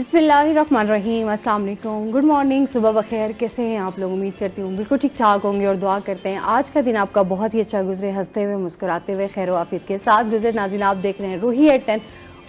बिस्मिल्लाहिर्रहमानिर्रहीम, अस्सलाम वालेकुम, गुड मॉर्निंग, सुबह बखैर। कैसे हैं आप लोग? उम्मीद करती हूँ बिल्कुल ठीक ठाक होंगे और दुआ करते हैं आज का दिन आपका बहुत ही अच्छा गुजरे, हंसते हुए मुस्कुराते हुए खैर वाफियत के साथ गुजरे। नाज़रीन, आप देख रहे हैं रूही एट 10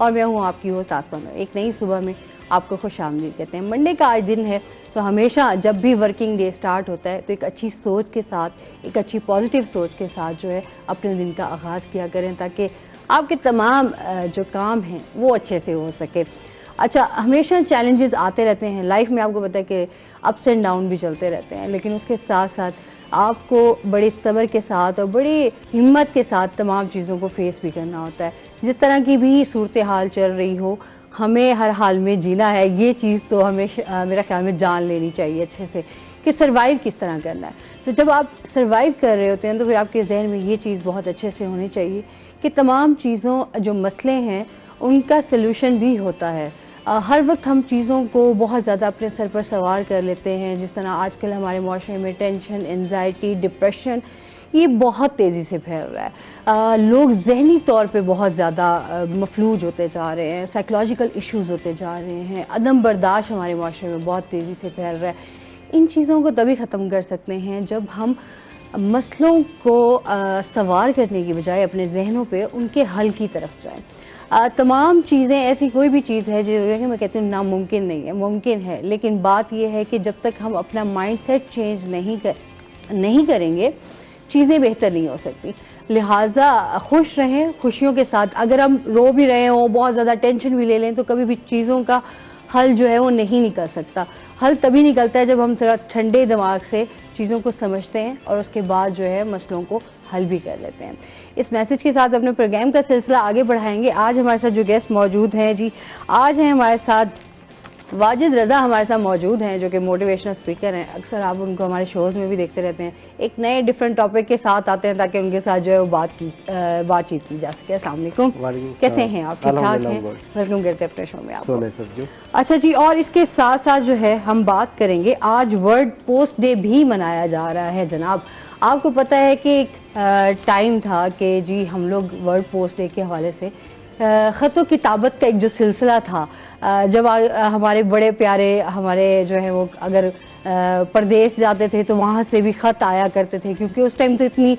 और मैं हूँ आपकी होस्ट आसमान। एक नई सुबह में आपको खुशामदीद कहते हैं। मंडे का आज दिन है, तो हमेशा जब भी वर्किंग डे स्टार्ट होता है तो एक अच्छी सोच के साथ, एक अच्छी पॉजिटिव सोच के साथ जो है अपने दिन का आगाज़ किया करें, ताकि आपके तमाम जो काम हैं वो अच्छे से हो सके। अच्छा, हमेशा चैलेंजेस आते रहते हैं लाइफ में, आपको पता है कि अप्स एंड डाउन भी चलते रहते हैं, लेकिन उसके साथ साथ आपको बड़े सब्र के साथ और बड़ी हिम्मत के साथ तमाम चीज़ों को फेस भी करना होता है। जिस तरह की भी सूरत हाल चल रही हो, हमें हर हाल में जीना है, ये चीज़ तो हमेशा मेरा ख्याल में जान लेनी चाहिए अच्छे से कि सर्वाइव किस तरह करना है। तो जब आप सर्वाइव कर रहे होते हैं तो फिर आपके जहन में ये चीज़ बहुत अच्छे से होनी चाहिए कि तमाम चीज़ों जो मसले हैं उनका सलूशन भी होता है। हर वक्त हम चीज़ों को बहुत ज़्यादा अपने सर पर सवार कर लेते हैं। जिस तरह आजकल हमारे माशरे में टेंशन, एंजाइटी, डिप्रेशन ये बहुत तेज़ी से फैल रहा है। लोग ज़हनी तौर पे बहुत ज़्यादा मफलूज होते जा रहे हैं, साइकोलॉजिकल इश्यूज़ होते जा रहे हैं, अदम बर्दाश्त हमारे माशरे में बहुत तेज़ी से फैल रहा है। इन चीज़ों को तभी ख़त्म कर सकते हैं जब हम मसलों को सवार करने की बजाय अपने जहनों पे उनके हल की तरफ जाएं। तमाम चीज़ें, ऐसी कोई भी चीज़ है जो मैं कहती हूँ नामुमकिन नहीं है, मुमकिन है, लेकिन बात यह है कि जब तक हम अपना माइंडसेट चेंज नहीं करेंगे चीज़ें बेहतर नहीं हो सकती। लिहाजा खुश रहें, खुशियों के साथ। अगर हम रो भी रहे हों, बहुत ज़्यादा टेंशन भी ले लें, तो कभी भी चीज़ों का हल जो है वो नहीं निकल सकता। हल तभी निकलता है जब हम थोड़ा ठंडे दिमाग से चीज़ों को समझते हैं और उसके बाद जो है मसलों को हल भी कर लेते हैं। इस मैसेज के साथ अपने प्रोग्राम का सिलसिला आगे बढ़ाएंगे। आज हमारे साथ जो गेस्ट मौजूद हैं जी, आज हैं हमारे साथ वाजिद रज़ा हमारे साथ मौजूद हैं, जो कि मोटिवेशनल स्पीकर हैं। अक्सर आप उनको हमारे शोज़ में भी देखते रहते हैं। एक नए डिफरेंट टॉपिक के साथ आते हैं ताकि उनके साथ जो है वो बातचीत की जा सके। अस्सलाम वालेकुम, कैसे हैं आप? ठीक ठाक हैं? वेलकम करते हैं अपने शो में आपको। अच्छा जी, और इसके साथ साथ जो है हम बात करेंगे, आज वर्ल्ड पोस्ट डे भी मनाया जा रहा है जनाब। आपको पता है कि एक टाइम था कि जी हम लोग वर्ल्ड पोस्ट डे के हवाले से ख़तों किताबत का एक जो सिलसिला था, जब हमारे बड़े प्यारे हमारे जो है वो अगर परदेश जाते थे तो वहाँ से भी ख़त आया करते थे, क्योंकि उस टाइम तो इतनी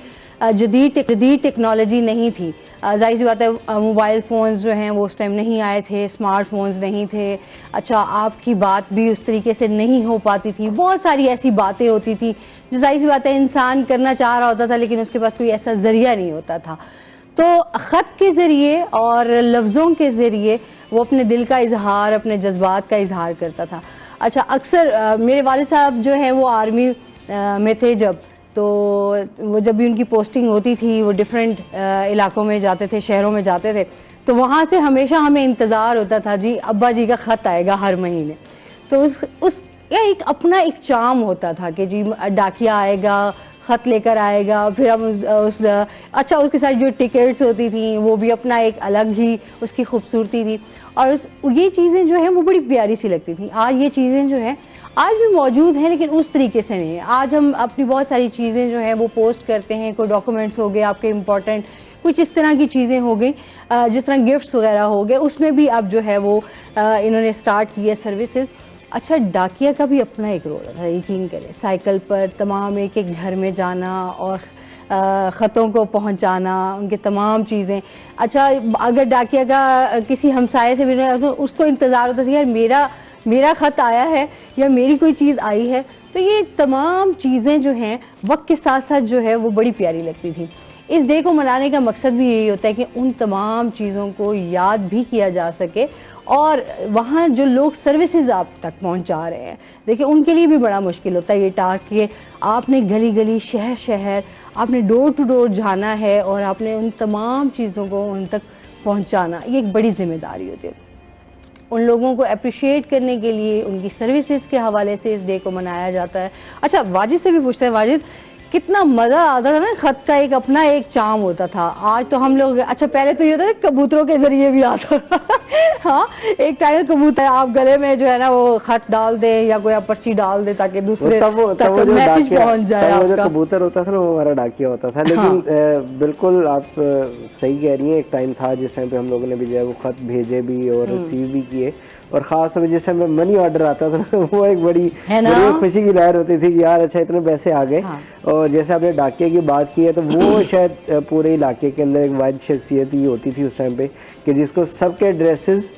जदीद टेक्नोलॉजी नहीं थी। जाहिर सी बात है, मोबाइल फ़ोन्स जो हैं वो उस टाइम नहीं आए थे, स्मार्टफोन्स नहीं थे। अच्छा, आपकी बात भी उस तरीके से नहीं हो पाती थी। बहुत सारी ऐसी बातें होती थी जो जाहिर सी बात है इंसान करना चाह रहा होता था, लेकिन उसके पास कोई ऐसा ज़रिया नहीं होता था। तो ख़त के ज़रिए और लफ्ज़ों के ज़रिए वो अपने दिल का इजहार, अपने जज्बात का इजहार करता था। अच्छा, अक्सर मेरे वालिद साहब जो हैं वो आर्मी में थे जब, तो वो जब भी उनकी पोस्टिंग होती थी वो डिफरेंट इलाकों में जाते थे, शहरों में जाते थे, तो वहाँ से हमेशा हमें इंतज़ार होता था जी अब्बा जी का ख़त आएगा हर महीने। तो उस या एक अपना एक चार्म होता था कि जी डाकिया आएगा, ख़त लेकर आएगा, फिर हम अच्छा उसके साथ जो टिकट्स होती थी वो भी अपना एक अलग ही उसकी खूबसूरती थी, और ये चीज़ें जो हैं वो बड़ी प्यारी सी लगती थी। आज ये चीज़ें जो हैं आज भी मौजूद हैं, लेकिन उस तरीके से नहीं है। आज हम अपनी बहुत सारी चीज़ें जो हैं वो पोस्ट करते हैं, कोई डॉक्यूमेंट्स हो गए आपके इम्पोर्टेंट, कुछ इस तरह की चीज़ें हो गई, जिस तरह गिफ्ट्स वगैरह हो गए, उसमें भी अब जो है वो इन्होंने स्टार्ट की है सर्विसेज। अच्छा, डाकिया का भी अपना एक रोल था, यकीन करें, साइकिल पर तमाम एक एक घर में जाना और ख़तों को पहुंचाना, उनके तमाम चीज़ें। अच्छा, अगर डाकिया का किसी हमसाये से भी उसको इंतज़ार होता था यार मेरा ख़त आया है या मेरी कोई चीज़ आई है। तो ये तमाम चीज़ें जो हैं वक्त के साथ साथ जो है वो बड़ी प्यारी लगती थी। इस डे को मनाने का मकसद भी यही होता है कि उन तमाम चीज़ों को याद भी किया जा सके, और वहाँ जो लोग सर्विसेज आप तक पहुँचा रहे हैं, देखिए उनके लिए भी बड़ा मुश्किल होता है ये टास्क कि आपने गली गली, शहर शहर, आपने डोर टू डोर जाना है और आपने उन तमाम चीज़ों को उन तक पहुँचाना, ये एक बड़ी जिम्मेदारी होती है। उन लोगों को अप्रिशिएट करने के लिए उनकी सर्विसेज के हवाले से इस डे को मनाया जाता है। अच्छा, वाजिद से भी पूछते हैं, वाजिद कितना मजा आता था ना, ख़त का एक अपना एक चार्म होता था। आज तो हम लोग, अच्छा पहले तो ये होता था कबूतरों के जरिए भी आता था हाँ, एक टाइम कबूतर आप गले में जो है ना वो ख़त डाल दे या कोई पर्ची डाल दे ताकि दूसरे तक मैसेज पहुंच जाए। आपका कबूतर होता था ना वो हमारा डाकिया होता था। लेकिन बिल्कुल आप सही कह रही हैं, एक टाइम था जिस टाइम पे हम लोगों ने भी जो है वो ख़त भेजे भी और रिसीव भी किए, और खास तौर पर जिस समय मनी ऑर्डर आता था तो वो एक बड़ी है ना? बड़ी खुशी की लहर होती थी कि यार अच्छा इतने पैसे आ गए। हाँ। और जैसे आपने डाकिया की बात की है तो वो शायद पूरे इलाके के अंदर एक वाहिद शख्सियत ही होती थी उस टाइम पे कि जिसको सबके एड्रेसेस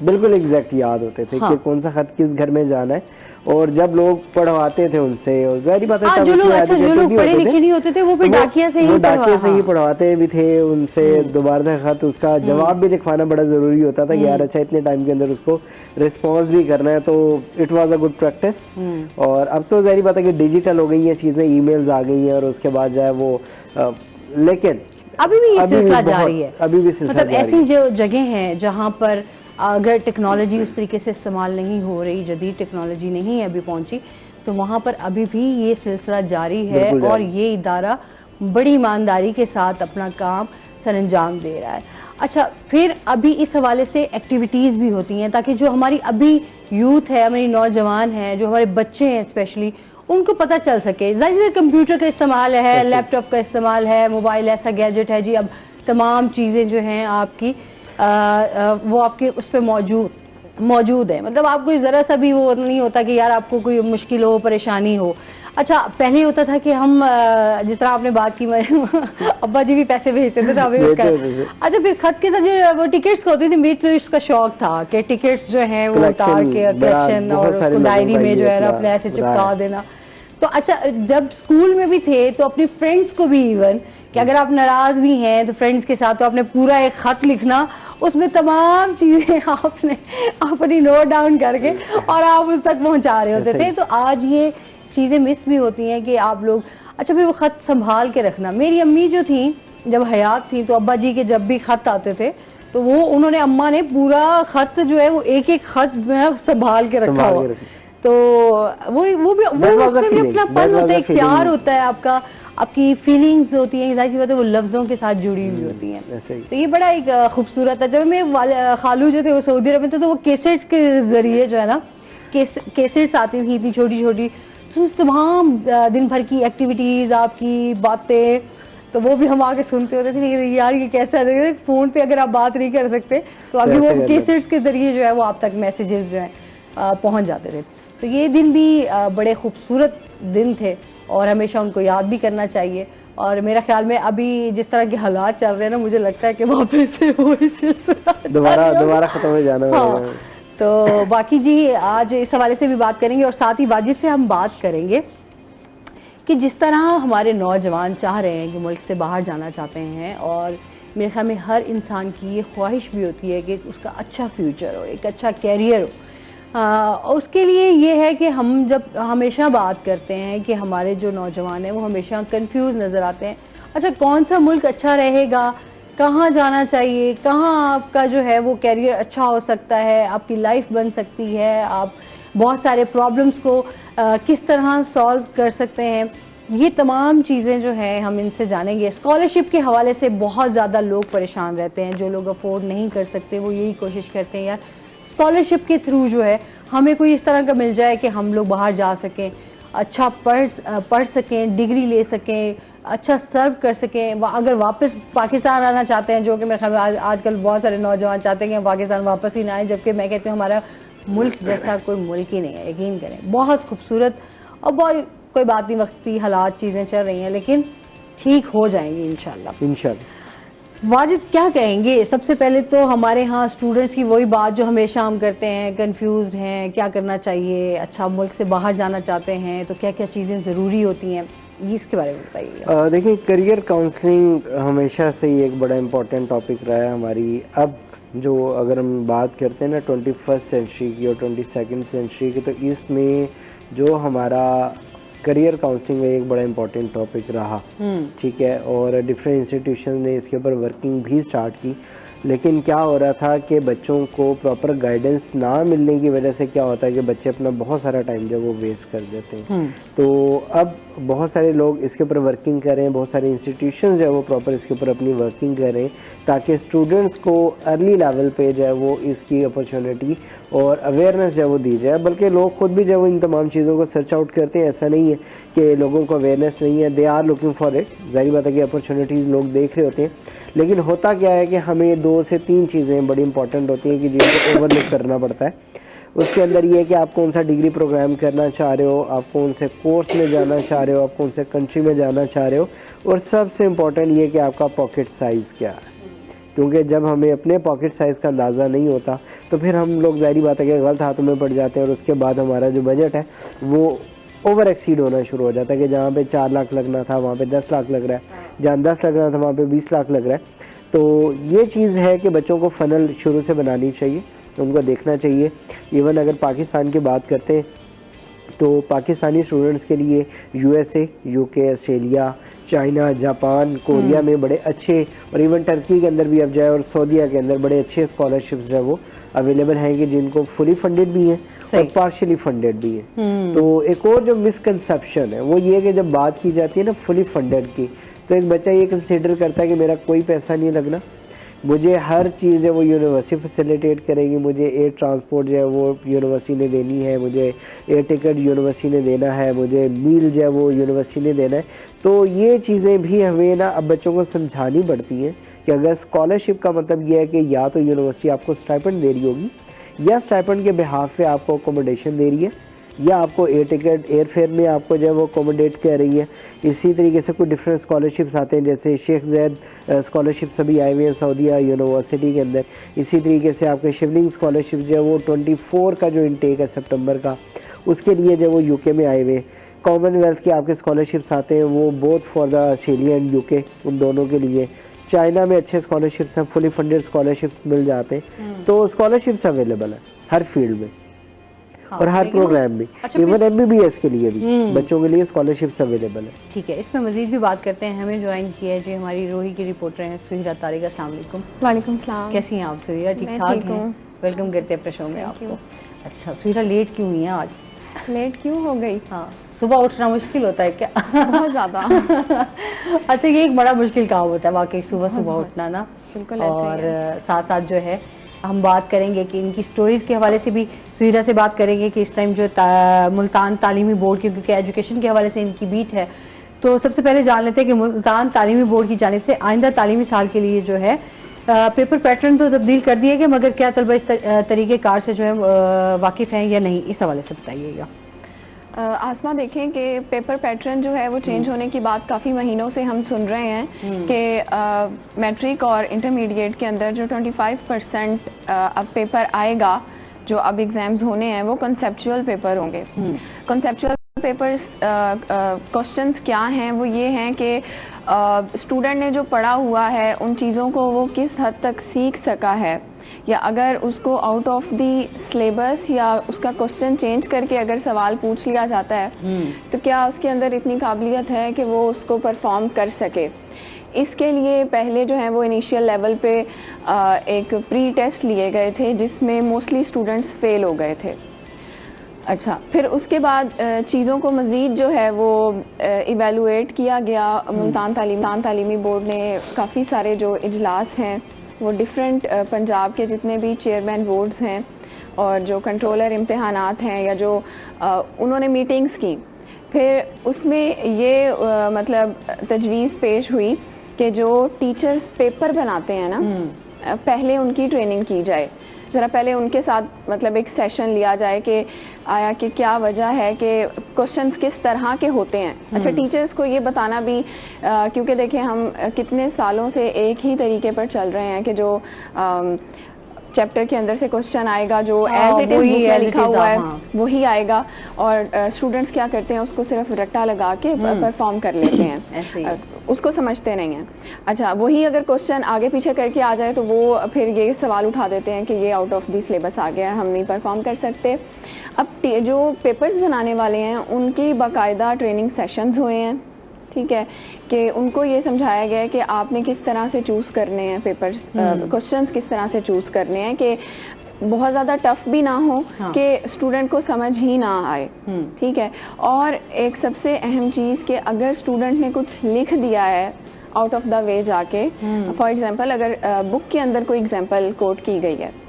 बिल्कुल एग्जैक्ट याद होते थे। हाँ। कि कौन सा खत किस घर में जाना है। और जब लोग पढ़वाते थे उनसे, और जाहिर बात है जो लोग पढ़े लिखे नहीं होते थे वो भी डाकिया से ही पढ़वाते भी थे उनसे। दोबारा खत उसका जवाब भी लिखवाना बड़ा जरूरी होता था कि यार अच्छा इतने टाइम के अंदर उसको रिस्पॉन्स भी करना है, तो it was a good practice. और अब तो जाहिर बात है कि डिजिटल हो गई है चीजें, ईमेल्स आ गई हैं और उसके बाद जो है वो लेकिन अभी भी ये सिलसिला जारी है। अभी भी सिलसिला मतलब ऐसी जो जगह हैं जहां पर अगर टेक्नोलॉजी उस तरीके से इस्तेमाल नहीं हो रही, जदीद टेक्नोलॉजी नहीं है अभी पहुंची, तो वहां पर अभी भी ये सिलसिला जारी है और ये इदारा बड़ी ईमानदारी के साथ अपना काम सरअंजाम दे रहा है। अच्छा, फिर अभी इस हवाले से एक्टिविटीज भी होती हैं ताकि जो हमारी अभी यूथ है, हमारी नौजवान है, जो हमारे बच्चे हैं स्पेशली, उनको पता चल सके। जाहिर कंप्यूटर का इस्तेमाल है, लैपटॉप का इस्तेमाल है, मोबाइल ऐसा गैजेट है जी, अब तमाम चीजें जो हैं आपकी वो आपके उस पर मौजूद है। मतलब आपको जरा सा भी वो नहीं होता कि यार आपको कोई मुश्किल हो, परेशानी हो। अच्छा, पहले होता था कि हम जिस तरह आपने बात की अब्बा जी भी पैसे भेजते थे तो उसका। अच्छा, फिर खत के साथ जो वो टिकट्स होती थी, मुझे तो इसका शौक था कि टिकट्स जो हैं वो उतार के कलेक्शन और उसको डायरी में जो है ना अपने ऐसे चिपका देना। तो अच्छा, जब स्कूल में भी थे तो अपनी फ्रेंड्स को भी इवन कि अगर आप नाराज भी हैं तो फ्रेंड्स के साथ तो आपने पूरा एक खत लिखना, उसमें तमाम चीजें आपने अपनी नोट डाउन करके और आप उस तक पहुंचा रहे होते थे। तो आज ये चीजें मिस भी होती हैं कि आप लोग, अच्छा फिर वो खत संभाल के रखना। मेरी अम्मी जो थी जब हयात थी तो अब्बा जी के जब भी खत आते थे तो वो उन्होंने, अम्मा ने पूरा खत जो है वो एक एक खत जो है संभाल के रखा हुआ। तो वो भी उसमें भी अपना पन होता है, एक प्यार होता है आपका, आपकी फीलिंग्स होती हैं, जाहिर सी बात है वो लफ्जों के साथ जुड़ी हुई होती हैं। तो ये बड़ा एक खूबसूरत है। जब मेरे खालू जो थे वो सऊदी अरब में थे तो वो कैसेट्स के जरिए जो है ना कैसेट्स आती थी इतनी छोटी छोटी, तो तमाम दिन भर की एक्टिविटीज, आपकी बातें, तो वो भी हम आके सुनते होते थे। यार ये कैसा है, फोन पे अगर आप बात नहीं कर सकते तो अभी वो कैसेट्स के जरिए जो है वो आप तक मैसेजेस जो है पहुंच जाते थे। तो ये दिन भी बड़े खूबसूरत दिन थे और हमेशा उनको याद भी करना चाहिए। और मेरा ख्याल में अभी जिस तरह के हालात चल रहे हैं ना, मुझे लगता है कि वापस से वही सिलसिला दोबारा खत्म हो जाना। हाँ, तो बाकी जी आज इस हवाले से भी बात करेंगे और साथ ही वाजिद से हम बात करेंगे कि जिस तरह हमारे नौजवान चाह रहे हैं कि मुल्क से बाहर जाना चाहते हैं, और मेरे ख्याल में हर इंसान की ये ख्वाहिश भी होती है कि उसका अच्छा फ्यूचर हो, एक अच्छा कैरियर हो। उसके लिए ये है कि हम जब हमेशा बात करते हैं कि हमारे जो नौजवान हैं वो हमेशा कंफ्यूज नज़र आते हैं। अच्छा, कौन सा मुल्क अच्छा रहेगा, कहाँ जाना चाहिए, कहाँ आपका जो है वो कैरियर अच्छा हो सकता है, आपकी लाइफ बन सकती है, आप बहुत सारे प्रॉब्लम्स को किस तरह सॉल्व कर सकते हैं, ये तमाम चीज़ें जो हैं हम इनसे जानेंगे। स्कॉलरशिप के हवाले से बहुत ज़्यादा लोग परेशान रहते हैं, जो लोग अफोर्ड नहीं कर सकते वो यही कोशिश करते हैं यार स्कॉलरशिप के थ्रू जो है हमें कोई इस तरह का मिल जाए कि हम लोग बाहर जा सकें, अच्छा पढ़ सकें, डिग्री ले सकें, अच्छा सर्व कर सकें। अगर वापस पाकिस्तान आना चाहते हैं, जो कि मेरे ख्याल में आजकल बहुत सारे नौजवान चाहते हैं कि पाकिस्तान वापस ही ना आए, जबकि मैं कहती हूँ हमारा मुल्क जैसा कोई मुल्क ही नहीं है। यकीन करें, बहुत खूबसूरत और बहुत, कोई बात नहीं, वक्ती हालात चीज़ें चल रही हैं लेकिन ठीक हो जाएंगी इंशाल्लाह। वाजिद क्या कहेंगे? सबसे पहले तो हमारे यहाँ स्टूडेंट्स की वही बात जो हमेशा हम करते हैं, कंफ्यूज हैं, क्या करना चाहिए, अच्छा मुल्क से बाहर जाना चाहते हैं तो क्या क्या चीज़ें ज़रूरी होती हैं, इसके बारे में बताइए। देखिए, करियर काउंसलिंग हमेशा से ही एक बड़ा इम्पोर्टेंट टॉपिक रहा है हमारी। अब जो अगर हम बात करते हैं ना 21st सेंचुरी की और 22nd सेंचुरी की, तो इसमें जो हमारा करियर काउंसलिंग में एक बड़ा इंपॉर्टेंट टॉपिक रहा, ठीक है। और डिफरेंट इंस्टीट्यूशन ने इसके ऊपर वर्किंग भी स्टार्ट की, लेकिन क्या हो रहा था कि बच्चों को प्रॉपर गाइडेंस ना मिलने की वजह से क्या होता है कि बच्चे अपना बहुत सारा टाइम जो वो वेस्ट कर देते हैं। तो अब बहुत सारे लोग इसके ऊपर वर्किंग कर रहे हैं, बहुत सारे इंस्टीट्यूशन जो है वो प्रॉपर इसके ऊपर अपनी वर्किंग कर रहे हैं ताकि स्टूडेंट्स को अर्ली लेवल पे जो है वो इसकी अपॉर्चुनिटी और अवेयरनेस जो है वो दी जाए। बल्कि लोग खुद भी जो वो इन तमाम चीज़ों को सर्च आउट करते हैं, ऐसा नहीं है कि लोगों को अवेयरनेस नहीं है, they are looking for it. जाहिर बात है कि अपॉर्चुनिटीज़ लोग देख रहे होते हैं, लेकिन होता क्या है कि हमें 2 से 3 चीज़ें बड़ी इंपॉर्टेंट होती हैं कि जिनको ओवरलुक करना पड़ता है। उसके अंदर ये है कि आप कौन सा डिग्री प्रोग्राम करना चाह रहे हो, आप कौन से कोर्स में जाना चाह रहे हो, आप कौन से कंट्री में जाना चाह रहे हो, और सबसे इम्पोर्टेंट ये कि आपका पॉकेट साइज़ क्या है। क्योंकि जब हमें अपने पॉकेट साइज़ का अंदाज़ा नहीं होता तो फिर हम लोग ज़ाहिर बात है कि गलत हाथों में पड़ जाते हैं, और उसके बाद हमारा जो बजट है वो ओवर एक्सीड होना शुरू हो जाता है कि जहाँ पे 4 लाख लगना था वहाँ पे 10 लाख लग रहा है, जहाँ 10 लगना था वहाँ पे 20 लाख लग रहा है। तो ये चीज़ है कि बच्चों को फ़नल शुरू से बनानी चाहिए, उनको देखना चाहिए। इवन अगर पाकिस्तान की बात करते हैं तो पाकिस्तानी स्टूडेंट्स के लिए USA, UK, Australia, China, Japan, Korea में बड़े अच्छे, और इवन टर्की के अंदर भी अब जाए और सऊदीया के अंदर बड़े अच्छे स्कॉलरशिप्स है वो अवेलेबल हैं कि जिनको फुली फंडेड भी हैं और पार्शियली फंडेड भी हैं। तो एक और जो मिसकंसेप्शन है वो ये कि जब बात की जाती है ना फुली फंडेड की, तो एक बच्चा ये कंसिडर करता है कि मेरा कोई पैसा नहीं लगना, मुझे हर चीज़ है वो यूनिवर्सिटी फैसिलिटेट करेगी, मुझे एयर ट्रांसपोर्ट जो है वो यूनिवर्सिटी ने देनी है, मुझे एयर टिकट यूनिवर्सिटी ने देना है, मुझे मील जो है वो यूनिवर्सिटी ने देना है। तो ये चीज़ें भी हमें ना अब बच्चों को समझानी पड़ती हैं कि अगर स्कॉलरशिप का मतलब ये है कि या तो यूनिवर्सिटी आपको स्टाइपेंड दे रही होगी, या स्टाइपेंड के बिहाफ पे आपको अकोमोडेशन दे रही है, या आपको एयर टिकट एयर फेयर में आपको जो है वो अकोमोडेट कर रही है। इसी तरीके से कुछ डिफरेंट स्कॉलरशिप्स आते हैं, जैसे शेख जैद स्कॉलरशिप्स अभी आए हुए हैं सऊदीया यूनिवर्सिटी के अंदर। इसी तरीके से आपके शिवलिंग स्कॉलरशिप जो है वो 24 का जो इनटेक है सितंबर का, उसके लिए जो वो यूके में आए हुए। कॉमनवेल्थ के आपके स्कॉलरशिप्स आते हैं वो both for the Australia and UK, उन दोनों के लिए। चाइना में अच्छे स्कॉलरशिप्स हैं, फुली फंडेड स्कॉलरशिप्स मिल जाते हैं। तो स्कॉलरशिप्स अवेलेबल है हर फील्ड में और हर प्रोग्राम में, इवन एमबीबीएस के लिए भी बच्चों के लिए स्कॉलरशिप्स अवेलेबल है। ठीक है, इसमें मजीद भी बात करते हैं। हमें ज्वाइन किया है जी हमारी रोही की रिपोर्टर हैं सुहिरा तारिक। अस्सलाम वालेकुम। वालेकुम सलाम। कैसी हैं आप सुहिरा? ठीक ठाक हैं? वेलकम करते हैं अपने शो में आपको। अच्छा सुहिरा, लेट क्यों हुई हैं आज? लेट क्यों हो गई? हाँ, सुबह उठना मुश्किल होता है क्या? बहुत ज्यादा। अच्छा, ये एक बड़ा मुश्किल काम होता है वाकई सुबह सुबह उठना ना। बिल्कुल। और साथ साथ जो है हम बात करेंगे कि इनकी स्टोरीज के हवाले से भी सुहिरा से बात करेंगे कि इस टाइम जो मुल्तान तालीमी बोर्ड की, क्योंकि एजुकेशन के हवाले से इनकी बीट है, तो सबसे पहले जान लेते हैं कि मुल्तान तालीमी बोर्ड की जानिब से आइंदा तालीमी साल के लिए जो है पेपर पैटर्न तो तब्दील कर दिए गए, मगर क्या तलबा इस तरीके कार से जो है वाकिफ हैं या नहीं, इस हवाले से बताइएगा। आसमा, देखें कि पेपर पैटर्न जो है वो चेंज होने की बात काफ़ी महीनों से हम सुन रहे हैं कि मैट्रिक और इंटरमीडिएट के अंदर जो 25% अब पेपर आएगा, जो अब एग्ज़ाम्स होने हैं वो कंसेप्चुअल पेपर होंगे। कंसेप्चुअल पेपर्स क्वेश्चंस क्या हैं? वो ये हैं कि स्टूडेंट ने जो पढ़ा हुआ है उन चीज़ों को वो किस हद तक सीख सका है, या अगर उसको आउट ऑफ दी सिलेबस या उसका क्वेश्चन चेंज करके अगर सवाल पूछ लिया जाता है तो क्या उसके अंदर इतनी काबिलियत है कि वो उसको परफॉर्म कर सके। इसके लिए पहले जो है वो इनिशियल लेवल पे एक प्री टेस्ट लिए गए थे जिसमें मोस्टली स्टूडेंट्स फेल हो गए थे। अच्छा, फिर उसके बाद चीज़ों को मज़ीद जो है वो इवेलुएट किया गया। मुल्तान तालीमी बोर्ड ने काफ़ी सारे जो इजलास हैं वो डिफरेंट पंजाब के जितने भी चेयरमैन बोर्ड्स हैं और जो कंट्रोलर इम्तिहानात हैं या जो उन्होंने मीटिंग्स की, फिर उसमें ये मतलब तजवीज़ पेश हुई कि जो टीचर्स पेपर बनाते हैं ना, पहले उनकी ट्रेनिंग की जाए। ज़रा पहले उनके साथ मतलब एक सेशन लिया जाए कि आया कि क्या वजह है कि क्वेश्चंस किस तरह के होते हैं। अच्छा, टीचर्स को ये बताना भी क्योंकि देखिए हम कितने सालों से एक ही तरीके पर चल रहे हैं कि जो चैप्टर के अंदर से क्वेश्चन आएगा जो एज इट इज बुक में लिखा हुआ है वही आएगा, और स्टूडेंट्स क्या करते हैं उसको सिर्फ रट्टा लगा के परफॉर्म कर लेते हैं, उसको समझते नहीं हैं। अच्छा, वही अगर क्वेश्चन आगे पीछे करके आ जाए तो वो फिर ये सवाल उठा देते हैं कि ये आउट ऑफ दी सिलेबस आ गया है, हम नहीं परफॉर्म कर सकते। अब जो पेपर्स बनाने वाले हैं उनकी बाकायदा ट्रेनिंग सेशंस हुए हैं, ठीक है, कि उनको ये समझाया गया है कि आपने किस तरह से चूज़ करने हैं पेपर्स, क्वेश्चंस किस तरह से चूज़ करने हैं कि बहुत ज़्यादा टफ भी ना हो कि स्टूडेंट को समझ ही ना आए, ठीक है। और एक सबसे अहम चीज़ कि अगर स्टूडेंट ने कुछ लिख दिया है आउट ऑफ द वे जाके, फॉर एग्जांपल अगर बुक के अंदर कोई एग्जांपल कोट की गई है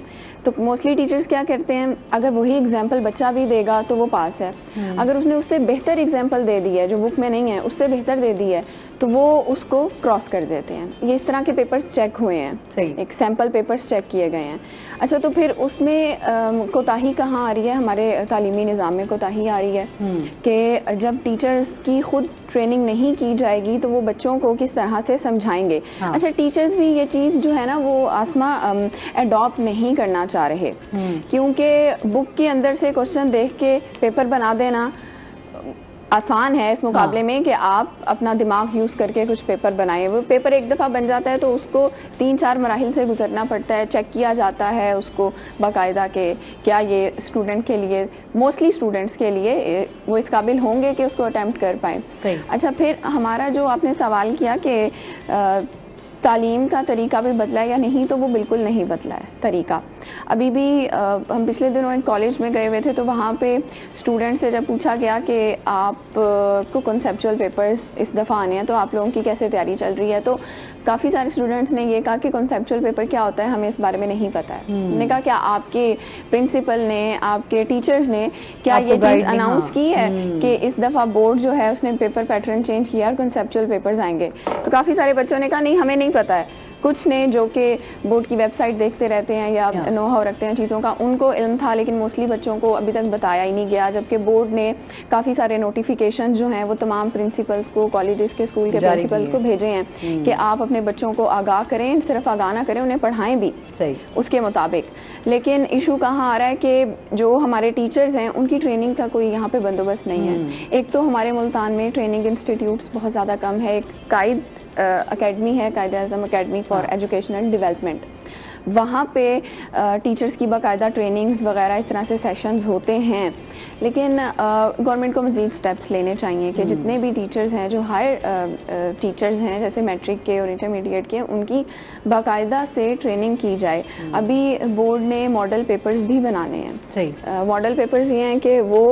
तो मोस्टली टीचर्स क्या करते हैं, अगर वही एग्जाम्पल बच्चा भी देगा तो वो पास है। अगर उसने उससे बेहतर एग्जाम्पल दे दी है जो बुक में नहीं है, उससे बेहतर दे दी है, तो वो उसको क्रॉस कर देते हैं। ये इस तरह के पेपर्स चेक हुए हैं, सही। एक सैंपल पेपर्स चेक किए गए हैं। अच्छा, तो फिर उसमें कोताही कहाँ आ रही है? हमारे तालीमी निज़ाम में कोताही आ रही है कि जब टीचर्स की खुद ट्रेनिंग नहीं की जाएगी तो वो बच्चों को किस तरह से समझाएंगे। हाँ। अच्छा, टीचर्स भी ये चीज़ जो है ना वो आसमा अडॉप्ट नहीं करना चाह रहे, क्योंकि बुक के अंदर से क्वेश्चन देख के पेपर बना देना आसान है इस मुकाबले में कि आप अपना दिमाग यूज़ करके कुछ पेपर बनाएं। वो पेपर एक दफ़ा बन जाता है तो उसको 3-4 मराहिल से गुजरना पड़ता है, चेक किया जाता है उसको बाकायदा के क्या ये स्टूडेंट के लिए, मोस्टली स्टूडेंट्स के लिए वो इस काबिल होंगे कि उसको अटेम्प्ट कर पाएँ। अच्छा, फिर हमारा जो आपने सवाल किया कि तालीम का तरीका भी बदला है या नहीं, तो वो बिल्कुल नहीं बदला है तरीका। अभी भी हम पिछले दिनों एक कॉलेज में गए हुए थे तो वहाँ पे स्टूडेंट से जब पूछा गया कि आप को कॉन्सेप्चुअल पेपर्स इस दफ़ा आने हैं तो आप लोगों की कैसे तैयारी चल रही है, तो काफ़ी सारे स्टूडेंट्स ने ये कहा कि कॉन्सेप्चुअल पेपर क्या होता है हमें इस बारे में नहीं पता है। हमने कहा क्या आपके प्रिंसिपल ने, आपके टीचर्स ने क्या ये चीज़ अनाउंस की है कि इस दफ़ा बोर्ड जो है उसने पेपर पैटर्न चेंज किया और कॉन्सेप्चुअल पेपर्स आएंगे? तो काफ़ी सारे बच्चों ने कहा नहीं, हमें नहीं पता है। कुछ ने जो कि बोर्ड की वेबसाइट देखते रहते हैं या नो हाउ रखते हैं चीज़ों का, उनको इल्म था, लेकिन मोस्टली बच्चों को अभी तक बताया ही नहीं गया। जबकि बोर्ड ने काफ़ी सारे नोटिफिकेशन जो हैं वो तमाम प्रिंसिपल्स को, कॉलेजेस के, स्कूल के प्रिंसिपल्स को भेजे हैं कि आप अपने बच्चों को आगाह करें, सिर्फ आगाह ना करें, उन्हें पढ़ाएं भी सही उसके मुताबिक। लेकिन इशू कहाँ आ रहा है कि जो हमारे टीचर्स हैं उनकी ट्रेनिंग का कोई यहाँ पे बंदोबस्त नहीं है। एक तो हमारे मुल्तान में ट्रेनिंग इंस्टीट्यूट्स बहुत ज़्यादा कम है। एक कायद अकेडमी है, Quaid-e-Azam academy for educational development, वहाँ पे टीचर्स की बाकायदा ट्रेनिंग्स वगैरह इस तरह से सेशंस होते हैं। लेकिन गवर्नमेंट को मज़ीद स्टेप्स लेने चाहिए कि जितने भी टीचर्स हैं जो हायर टीचर्स हैं जैसे मैट्रिक के और इंटरमीडिएट के, उनकी बाकायदा से ट्रेनिंग की जाए। अभी बोर्ड ने मॉडल पेपर्स भी बनाने हैं। सही। मॉडल पेपर्स ये हैं कि वो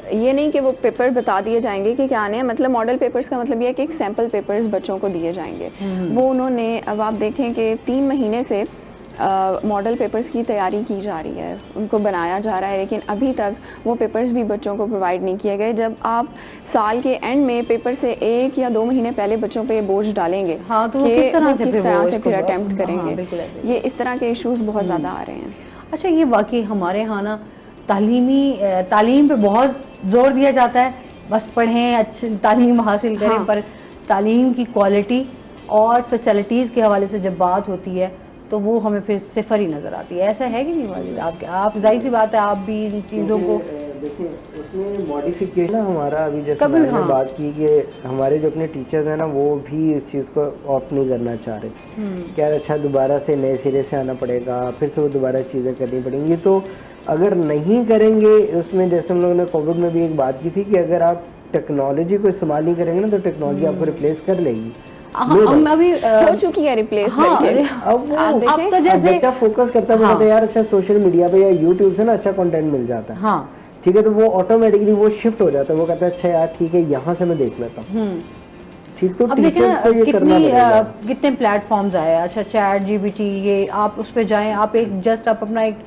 ये नहीं कि वो पेपर बता दिए जाएंगे कि क्या आने हैं, मतलब मॉडल पेपर्स का मतलब ये है कि एक सैम्पल पेपर्स बच्चों को दिए जाएंगे। वो उन्होंने, अब आप देखें कि 3 महीने से मॉडल पेपर्स की तैयारी की जा रही है, उनको बनाया जा रहा है, लेकिन अभी तक वो पेपर्स भी बच्चों को प्रोवाइड नहीं किए गए। जब आप साल के एंड में पेपर से 1 या 2 महीने पहले बच्चों पे बोझ डालेंगे, हाँ, तो वो किस तरह से फिर अटेम्प्ट करेंगे? हाँ, ये इस तरह के इश्यूज बहुत ज़्यादा आ रहे हैं। अच्छा, ये वाकई हमारे यहाँ ना तालीम पे बहुत जोर दिया जाता है, बस पढ़ें, अच्छी तालीम हासिल करें। हाँ। पर तालीम की क्वालिटी और फैसिलिटीज़ के हवाले से जब बात होती है तो वो हमें फिर सिफर ही नज़र आती है। ऐसा है कि नहीं वाजिद? आप जाहिर सी बात है, आप भी इन चीज़ों को देखिए, उसमें मॉडिफिकेशन हमारा अभी जैसे मैंने बात की कि हमारे जो अपने टीचर्स हैं ना वो भी इस चीज़ को ऑप्ट नहीं करना चाह रहे। क्या अच्छा दोबारा से नए सिरे से आना पड़ेगा, फिर से वो दोबारा चीज़ें करनी पड़ेंगी। तो अगर नहीं करेंगे उसमें, जैसे हम लोगों ने कोविड में भी एक बात की थी कि अगर आप टेक्नोलॉजी को इस्तेमाल नहीं करेंगे ना तो टेक्नोलॉजी आपको रिप्लेस कर लेगी। हम अभी हो चुकी है रिप्लेस करके। अब तो जैसे बच्चा फोकस करता है तो यार अच्छा सोशल मीडिया पे या यूट्यूब से ना अच्छा कंटेंट मिल जाता है, हाँ ठीक है, तो वो ऑटोमेटिकली वो शिफ्ट हो जाता है। वो कहता है अच्छा यार ठीक है, यहाँ से मैं देख लेता हूँ। ठीक, तो अब देखिए ना कितने प्लेटफॉर्म्स आए। अच्छा, चैट जीपीटी, ये आप उस पर जाएं, आप एक जस्ट आप अपना एक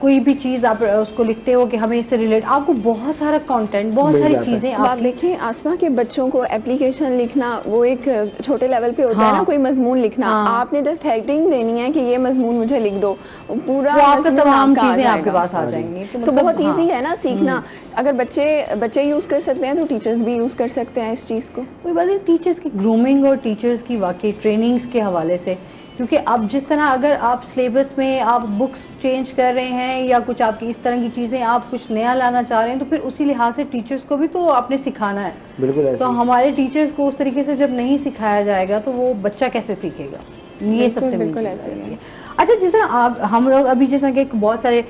कोई भी चीज आप उसको लिखते हो कि हमें इससे रिलेट, आपको बहुत सारा कंटेंट, बहुत सारी चीजें। आप देखें आसमा के बच्चों को एप्लीकेशन लिखना वो एक छोटे लेवल पे होता है ना, कोई मजमून लिखना, आपने जस्ट हेडिंग देनी है कि ये मजमून मुझे लिख दो, पूरा आपका तमाम चीजें आपके पास आ जाएंगी। तो बहुत ईजी है ना सीखना। अगर बच्चे यूज कर सकते हैं तो टीचर्स भी यूज कर सकते हैं इस चीज को। कोई बात नहीं, टीचर्स की ग्रूमिंग और टीचर्स की वाकई ट्रेनिंग्स के हवाले से, क्योंकि अब जिस तरह अगर आप सिलेबस में आप बुक्स चेंज कर रहे हैं या कुछ आपकी इस तरह की चीजें आप कुछ नया लाना चाह रहे हैं, तो फिर उसी लिहाज से टीचर्स को भी तो आपने सिखाना है। बिल्कुल। तो हमारे टीचर्स को उस तरीके से जब नहीं सिखाया जाएगा तो वो बच्चा कैसे सीखेगा? ये सबसे बिल्कुल ऐसे ही है। अच्छा, जिस तरह हम लोग अभी जैसा कि बहुत सारे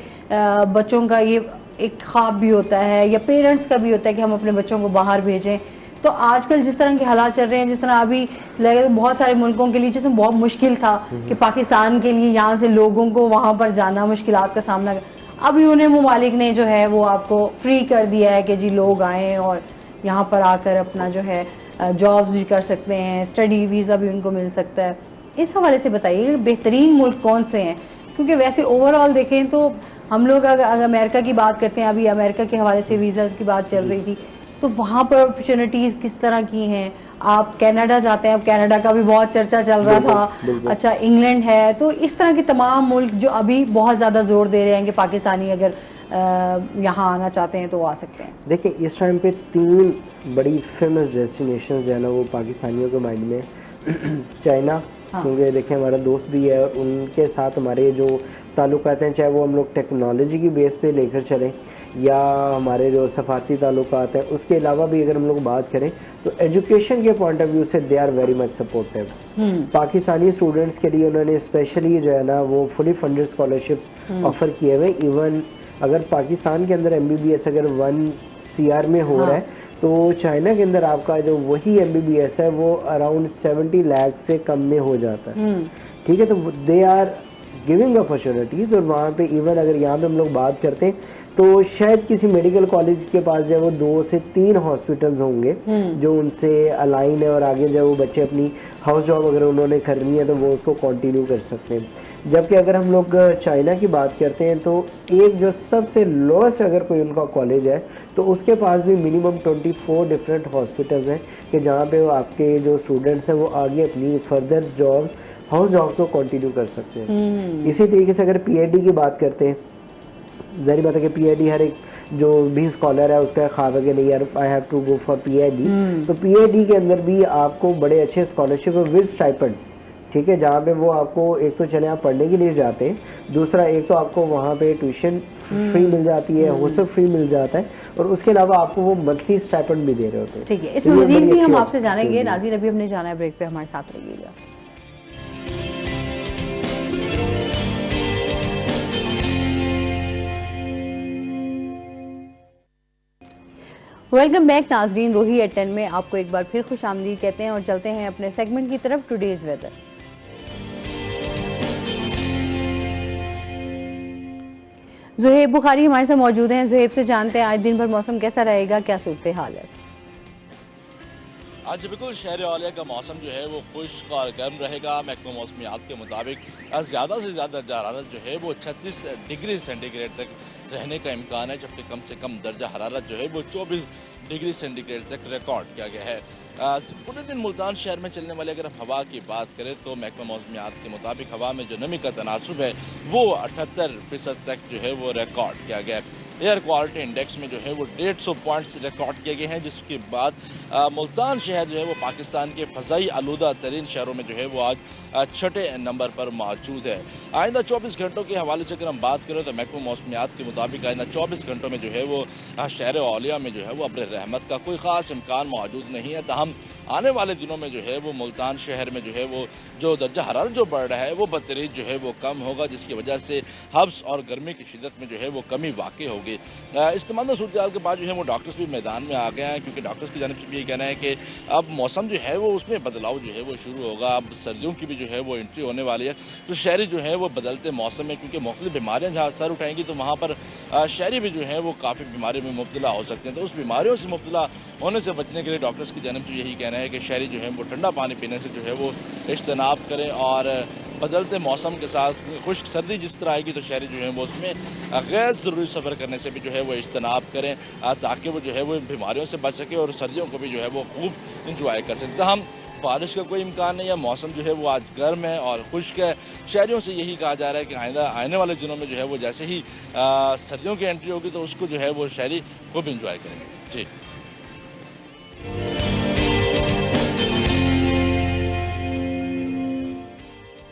बच्चों का ये एक ख्वाब भी होता है या पेरेंट्स का भी होता है कि हम अपने बच्चों को बाहर भेजें, तो आजकल जिस तरह के हालात चल रहे हैं, जिस तरह अभी लगे बहुत सारे मुल्कों के लिए जिसमें बहुत मुश्किल था कि पाकिस्तान के लिए यहाँ से लोगों को वहाँ पर जाना, मुश्किलात का सामना कर, अभी उन्हें ममालिक ने जो है वो आपको फ्री कर दिया है कि जी लोग आएँ और यहाँ पर आकर अपना जो है जॉब्स भी कर सकते हैं, स्टडी वीज़ा भी उनको मिल सकता है। इस हवाले से बताइए बेहतरीन मुल्क कौन से हैं? क्योंकि वैसे ओवरऑल देखें तो हम लोग अगर अमेरिका की बात करते हैं, अभी अमेरिका के हवाले से वीज़ा की बात चल रही थी, तो वहाँ पर अपॉर्चुनिटीज किस तरह की हैं? आप कनाडा जाते हैं, अब कनाडा का भी बहुत चर्चा चल रहा बिल्कुल, था। बिल्कुल। अच्छा, इंग्लैंड है, तो इस तरह के तमाम मुल्क जो अभी बहुत ज्यादा जोर दे रहे हैं कि पाकिस्तानी अगर यहाँ आना चाहते हैं तो वो आ सकते हैं। देखिए, इस टाइम पे 3 बड़ी फेमस डेस्टिनेशन जो है ना वो पाकिस्तानियों के माइंड में चाइना, हाँ। क्योंकि देखिए हमारा दोस्त भी है और उनके साथ हमारे जो ताल्लुकात हैं, चाहे वो हम लोग टेक्नोलॉजी की बेस पे लेकर चलें या हमारे जो सफारती ताल्लुकात हैं, उसके अलावा भी अगर हम लोग बात करें तो एजुकेशन के पॉइंट ऑफ व्यू से they are very much supportive. Pakistani students के लिए उन्होंने स्पेशली जो है ना वो फुली फंडेड स्कॉलरशिप्स ऑफर किए हुए। इवन अगर पाकिस्तान के अंदर MBBS अगर 1 CR में हो रहा है तो चाइना के अंदर आपका जो वही MBBS है वो अराउंड 70 लाख से कम में हो जाता है। ठीक है, तो दे आर गिविंग अपॉर्चुनिटीज। और वहाँ पे इवन अगर यहाँ पे हम लोग बात करते हैं तो शायद किसी मेडिकल कॉलेज के पास जो है वो 2 से 3 हॉस्पिटल्स होंगे जो उनसे अलाइन है, और आगे जो वो बच्चे अपनी हाउस जॉब अगर उन्होंने करनी है तो वो उसको कंटिन्यू कर सकते हैं। जबकि अगर हम लोग चाइना की बात करते हैं तो एक जो सबसे लोएस्ट अगर कोई उनका कॉलेज है तो उसके पास भी मिनिमम 24 डिफरेंट हॉस्पिटल्स हैं कि जहाँ पे वो आपके जो स्टूडेंट्स हैं वो आगे अपनी फर्दर जॉब हाउस जॉब को कंटिन्यू कर सकते हैं। इसी तरीके से अगर PhD की बात करते हैं, जाहिर बात है कि PhD हर एक जो भी स्कॉलर है उसका ख्वाब है कि नहीं यार I have to go for PhD। तो PhD के अंदर भी आपको बड़े अच्छे स्कॉलरशिप विद स्टाइपेंड, ठीक है, जहाँ पे वो आपको एक तो चले आप पढ़ने के लिए जाते हैं, दूसरा एक तो आपको वहाँ पे ट्यूशन फ्री मिल जाती है, हॉस्टल फ्री मिल जाता है, और उसके अलावा आपको वो मंथली स्टाइपेंड भी दे रहे होते हैं। ठीक है, इसमें मजीद भी हम आपसे जानेंगे। नाज़रीन, अभी हमने जाना है ब्रेक पे, हमारे साथ रहिएगा। वेलकम बैक नाजरीन, रोही एट 10 में आपको एक बार फिर खुश आमदीद कहते हैं और चलते हैं अपने सेगमेंट की तरफ, टुडेज वेदर। ज़ुहैब बुखारी हमारे साथ मौजूद हैं। ज़ुहैब से जानते हैं आज दिन भर मौसम कैसा रहेगा, क्या सूरत हाल है? आज बिल्कुल शहर औलिया का मौसम जो है वो खुश्क और गर्म रहेगा। महकमा मौसमियात के मुताबिक ज़्यादा से ज़्यादा दर्जा हरारत जो है वो 36 डिग्री सेंटीग्रेड तक रहने का इम्कान है, जबकि कम से कम दर्जा हरारत जो है वो 24 डिग्री सेंटीग्रेड तक रिकॉर्ड किया गया है। पूरे दिन मुल्तान शहर में चलने वाले अगर हम हवा की बात करें तो महकमा मौसमियात के मुताबिक हवा में जो नमी का तनासुब है वो 78% तक जो है वो रिकॉर्ड किया गया है। एयर क्वालिटी इंडेक्स में जो है वो 150 पॉइंट्स रिकॉर्ड किए गए हैं, जिसके बाद मुल्तान शहर जो है वो पाकिस्तान के फ़ज़ाई आलूदा तरीन शहरों में जो है वो आज 6ठे नंबर पर मौजूद है। आइंदा 24 घंटों के हवाले से अगर हम बात करें तो महकमा मौसमियात के मुताबिक आइंदा 24 घंटों में जो है वो शहर औलिया में जो है वो अब्र रहमत का कोई ख़ास इम्कान मौजूद नहीं है। ताहम आने वाले दिनों में जो है वो मुल्तान शहर में जो है वो जो दर्जा हरारत जो बढ़ रहा है वो बदतरीज जो है वो कम होगा, जिसकी वजह से हब्स और गर्मी की शिदत में जो है वो कमी वाक़ई होगी। इस तमाम सूरत हाल के बाद जो है वो डॉक्टर्स भी मैदान में आ गए हैं, क्योंकि डॉक्टर्स की जानिब से भी ये कहना है कि अब मौसम जो है वो उसमें बदलाव जो है वो शुरू होगा। अब सर्दियों की भी जो है वो एंट्री होने वाली है, तो शहरी जो है वो बदलते मौसम में क्योंकि मुख्तलिफ बीमारियाँ जहाँ सर उठाएंगी तो वहाँ पर शहरी भी जो है वो काफ़ी बीमारियों में मुब्तला हो सकते हैं। तो उस बीमारियों से मुब्तला होने से बचने के लिए डॉक्टर्स की जानिब से यही कहना है कि शहरी जो है वो ठंडा पानी पीने से जो है वो इज्तनाब करें, और बदलते मौसम के साथ खुश्क सर्दी जिस तरह आएगी तो शहरी जो है वो उसमें गैर ज़रूरी सफ़र करने से भी जो है वो इज्तनाब करें, ताकि वो जो है वो बीमारियों से बच सके और सर्दियों को भी जो है वो खूब इंजॉय कर सकते। हम बारिश का कोई इम्कान नहीं है, मौसम जो है वो आज गर्म है और खुश्क है। शहरियों से यही कहा जा रहा है कि आइंदा आने वाले दिनों में जो है वो जैसे ही सर्दियों की एंट्री होगी तो उसको जो है वो शहरी खूब इंजॉय करेंगे। जी